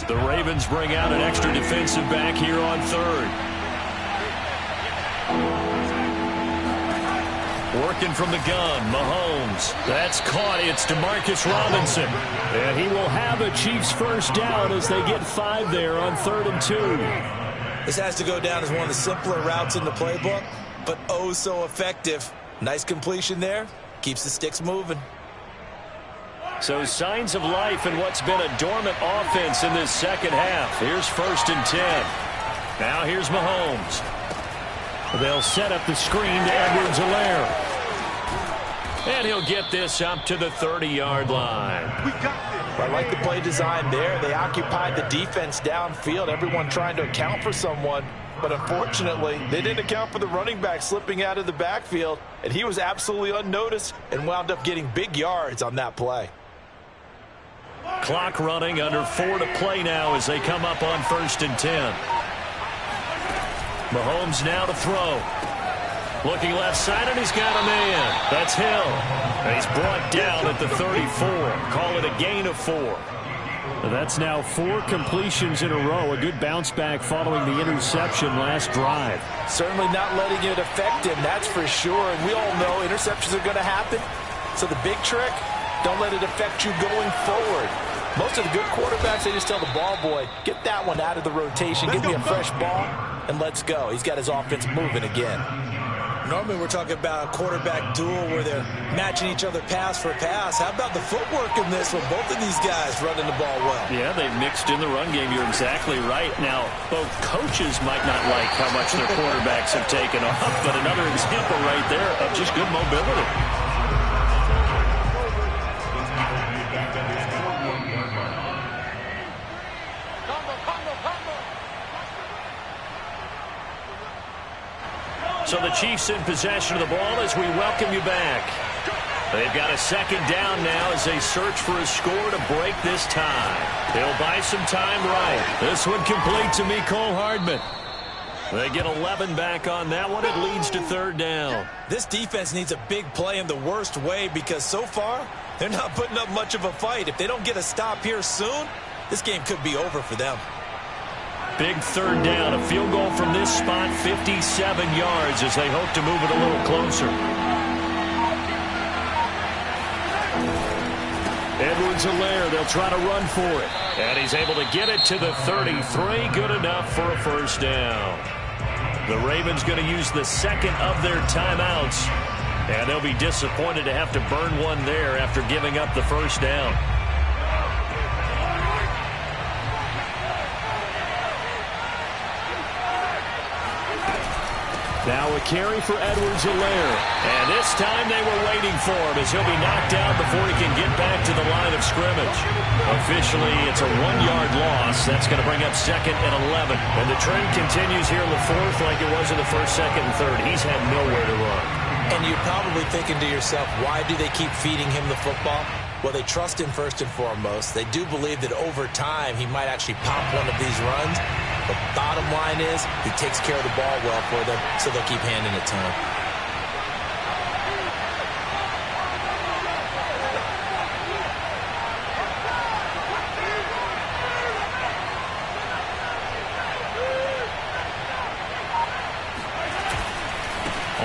The Ravens bring out an extra defensive back here on 3rd. Working from the gun, Mahomes. That's caught. It's DeMarcus Robinson. And he will have a Chiefs 1st down as they get 5 there on 3rd and 2. This has to go down as one of the simpler routes in the playbook, but oh so effective. Nice completion there. Keeps the sticks moving. So signs of life in what's been a dormant offense in this second half. Here's 1st and 10. Now here's Mahomes. They'll set up the screen to Edwards-Helaire. And he'll get this up to the 30-yard line. I like the play design there. They occupied the defense downfield, everyone trying to account for someone. But unfortunately, they didn't account for the running back slipping out of the backfield, and he was absolutely unnoticed and wound up getting big yards on that play. Clock running, under 4 to play now as they come up on 1st and 10. Mahomes now to throw. Looking left side, and he's got a man. That's Hill. And he's brought down at the 34. Call it a gain of 4. That's now 4 completions in a row. A good bounce back following the interception last drive. Certainly not letting it affect him, that's for sure. And we all know interceptions are going to happen. So the big trick, don't let it affect you going forward. Most of the good quarterbacks, they just tell the ball boy, get that one out of the rotation, give me a fresh ball, and let's go. He's got his offense moving again. Normally we're talking about a quarterback duel where they're matching each other pass for pass. How about the footwork in this with both of these guys running the ball well? Yeah, they've mixed in the run game. You're exactly right. Now, both coaches might not like how much their quarterbacks have taken off, but another example right there of just good mobility. So the Chiefs in possession of the ball as we welcome you back. They've got a 2nd down now as they search for a score to break this tie. They'll buy some time right. This one complete to Mecole Hardman. They get 11 back on that one. It leads to 3rd down. This defense needs a big play in the worst way because so far they're not putting up much of a fight. If they don't get a stop here soon, this game could be over for them. Big 3rd down. A field goal from this spot, 57 yards as they hope to move it a little closer. Edwards-Helaire, they'll try to run for it. And he's able to get it to the 33. Good enough for a 1st down. The Ravens going to use the 2nd of their timeouts. And they'll be disappointed to have to burn one there after giving up the 1st down. Now a carry for Edwards-Helaire. And this time they were waiting for him as he'll be knocked down before he can get back to the line of scrimmage. Officially, it's a 1-yard loss. That's going to bring up 2nd and 11. And the trend continues here in the 4th like it was in the 1st, 2nd, and 3rd. He's had nowhere to run. And you're probably thinking to yourself, why do they keep feeding him the football? Well, they trust him first and foremost. They do believe that over time he might actually pop one of these runs. But bottom line is he takes care of the ball well for them, so they'll keep handing it to him.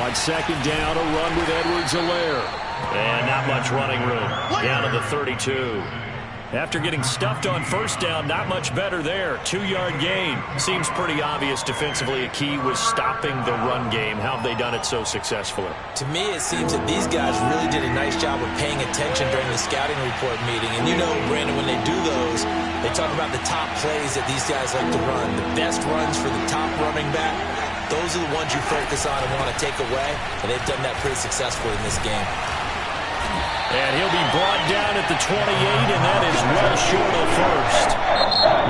On 2nd down, a run with Edwards-Helaire. And not much running room. Down to the 32. After getting stuffed on 1st down, not much better there. 2-yard gain. Seems pretty obvious defensively a key was stopping the run game. How have they done it so successfully? To me, it seems that these guys really did a nice job of paying attention during the scouting report meeting. And you know, Brandon, when they do those, they talk about the top plays that these guys like to run. The best runs for the top running back. Those are the ones you focus on and want to take away. And they've done that pretty successfully in this game. And he'll be brought down at the 28, and that is well short of 1st.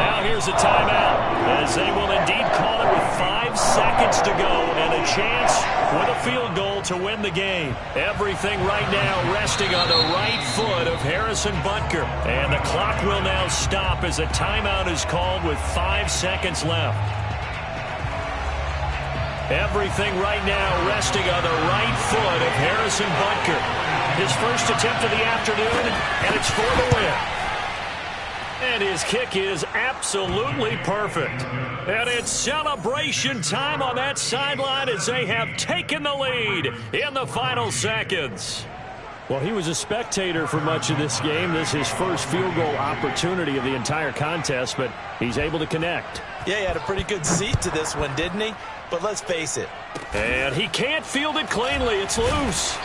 Now here's a timeout, as they will indeed call it with 5 seconds to go and a chance with a field goal to win the game. Everything right now resting on the right foot of Harrison Butker. And the clock will now stop as a timeout is called with 5 seconds left. Everything right now resting on the right foot of Harrison Butker. His first attempt of the afternoon, and it's for the win. And his kick is absolutely perfect. And it's celebration time on that sideline as they have taken the lead in the final seconds. Well, he was a spectator for much of this game. This is his first field goal opportunity of the entire contest, but he's able to connect. Yeah, he had a pretty good seat to this one, didn't he? But let's face it. And he can't field it cleanly. It's loose.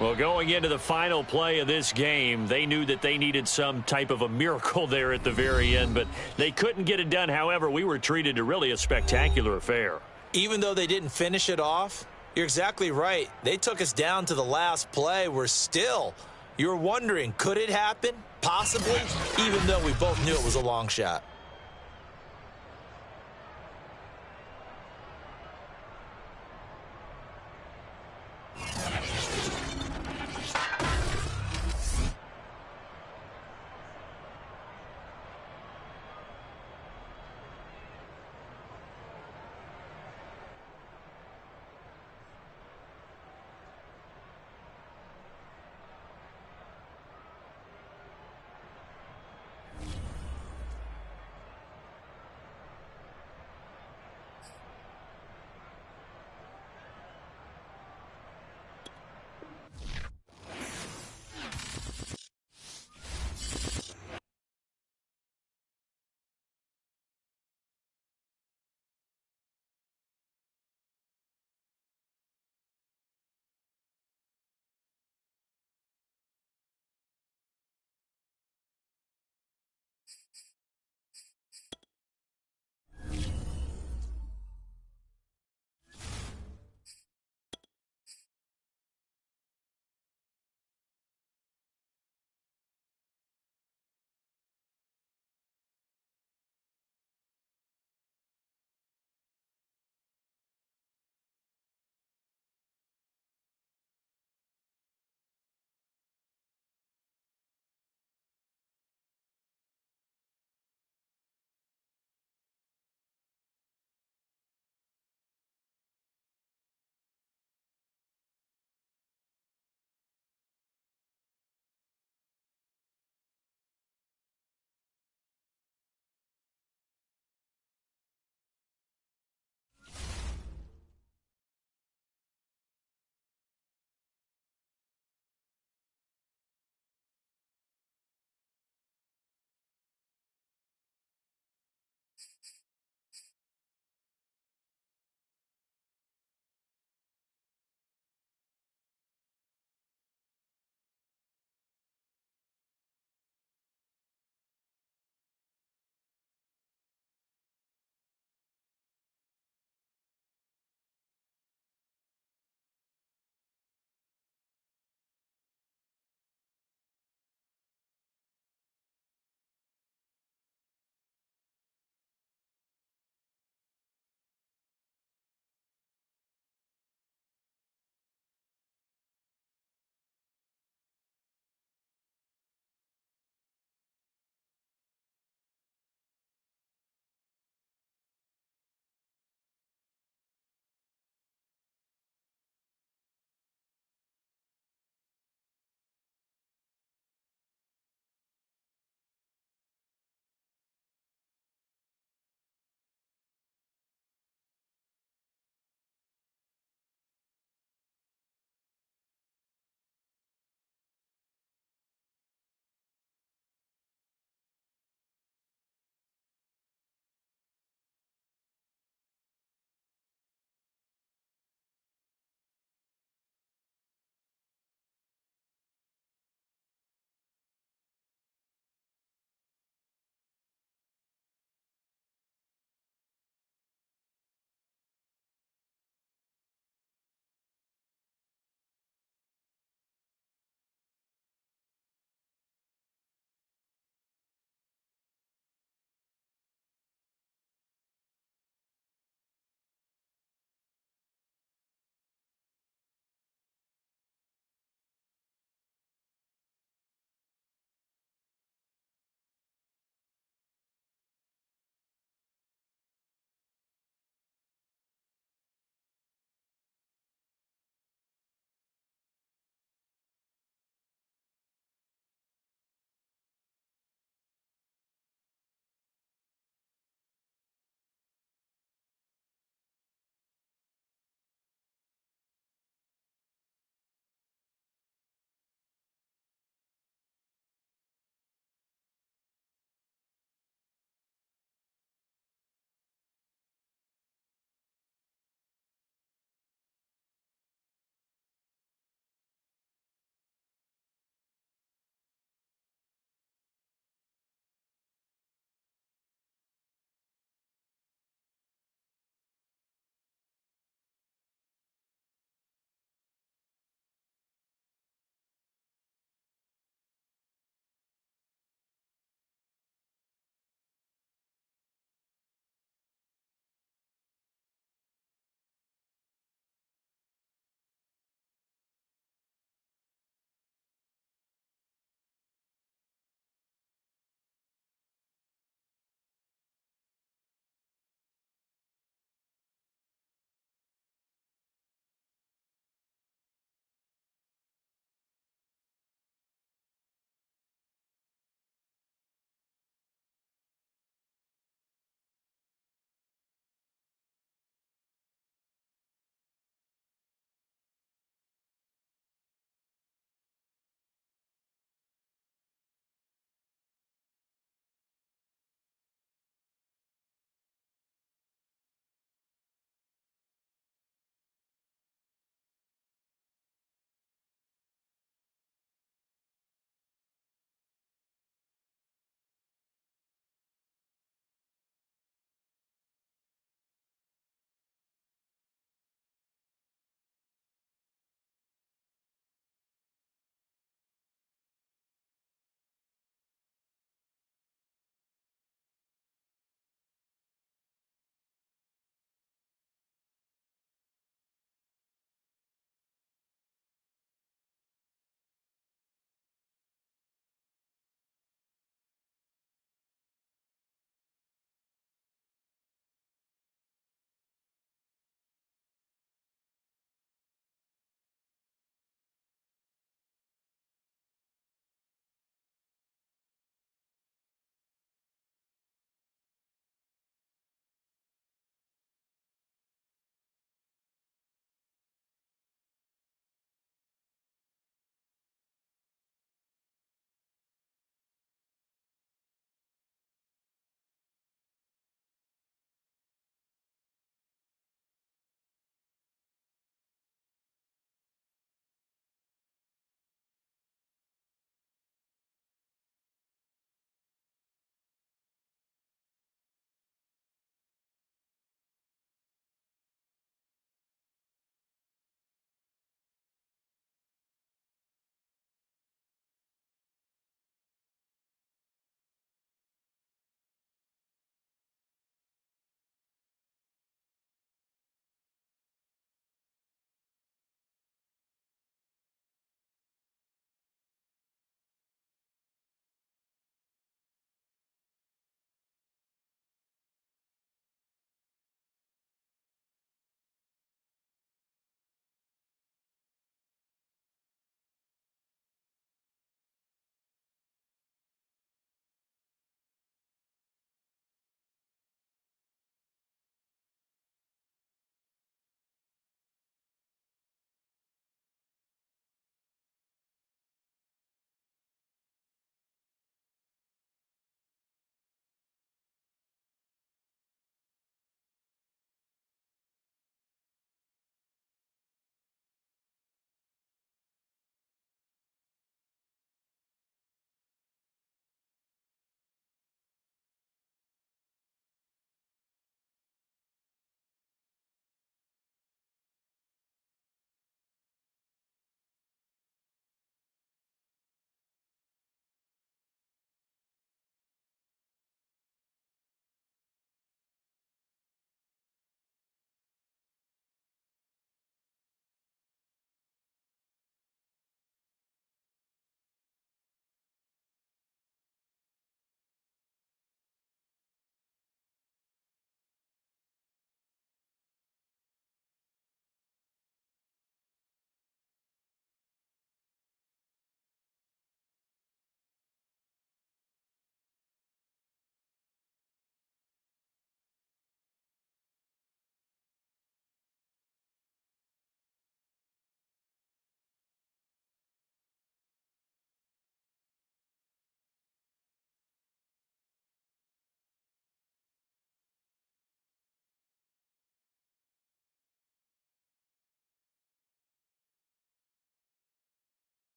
Well, going into the final play of this game, they knew that they needed some type of a miracle there at the very end, but they couldn't get it done. However, we were treated to really a spectacular affair. Even though they didn't finish it off, you're exactly right. They took us down to the last play. You're wondering, could it happen? Possibly, even though we both knew it was a long shot.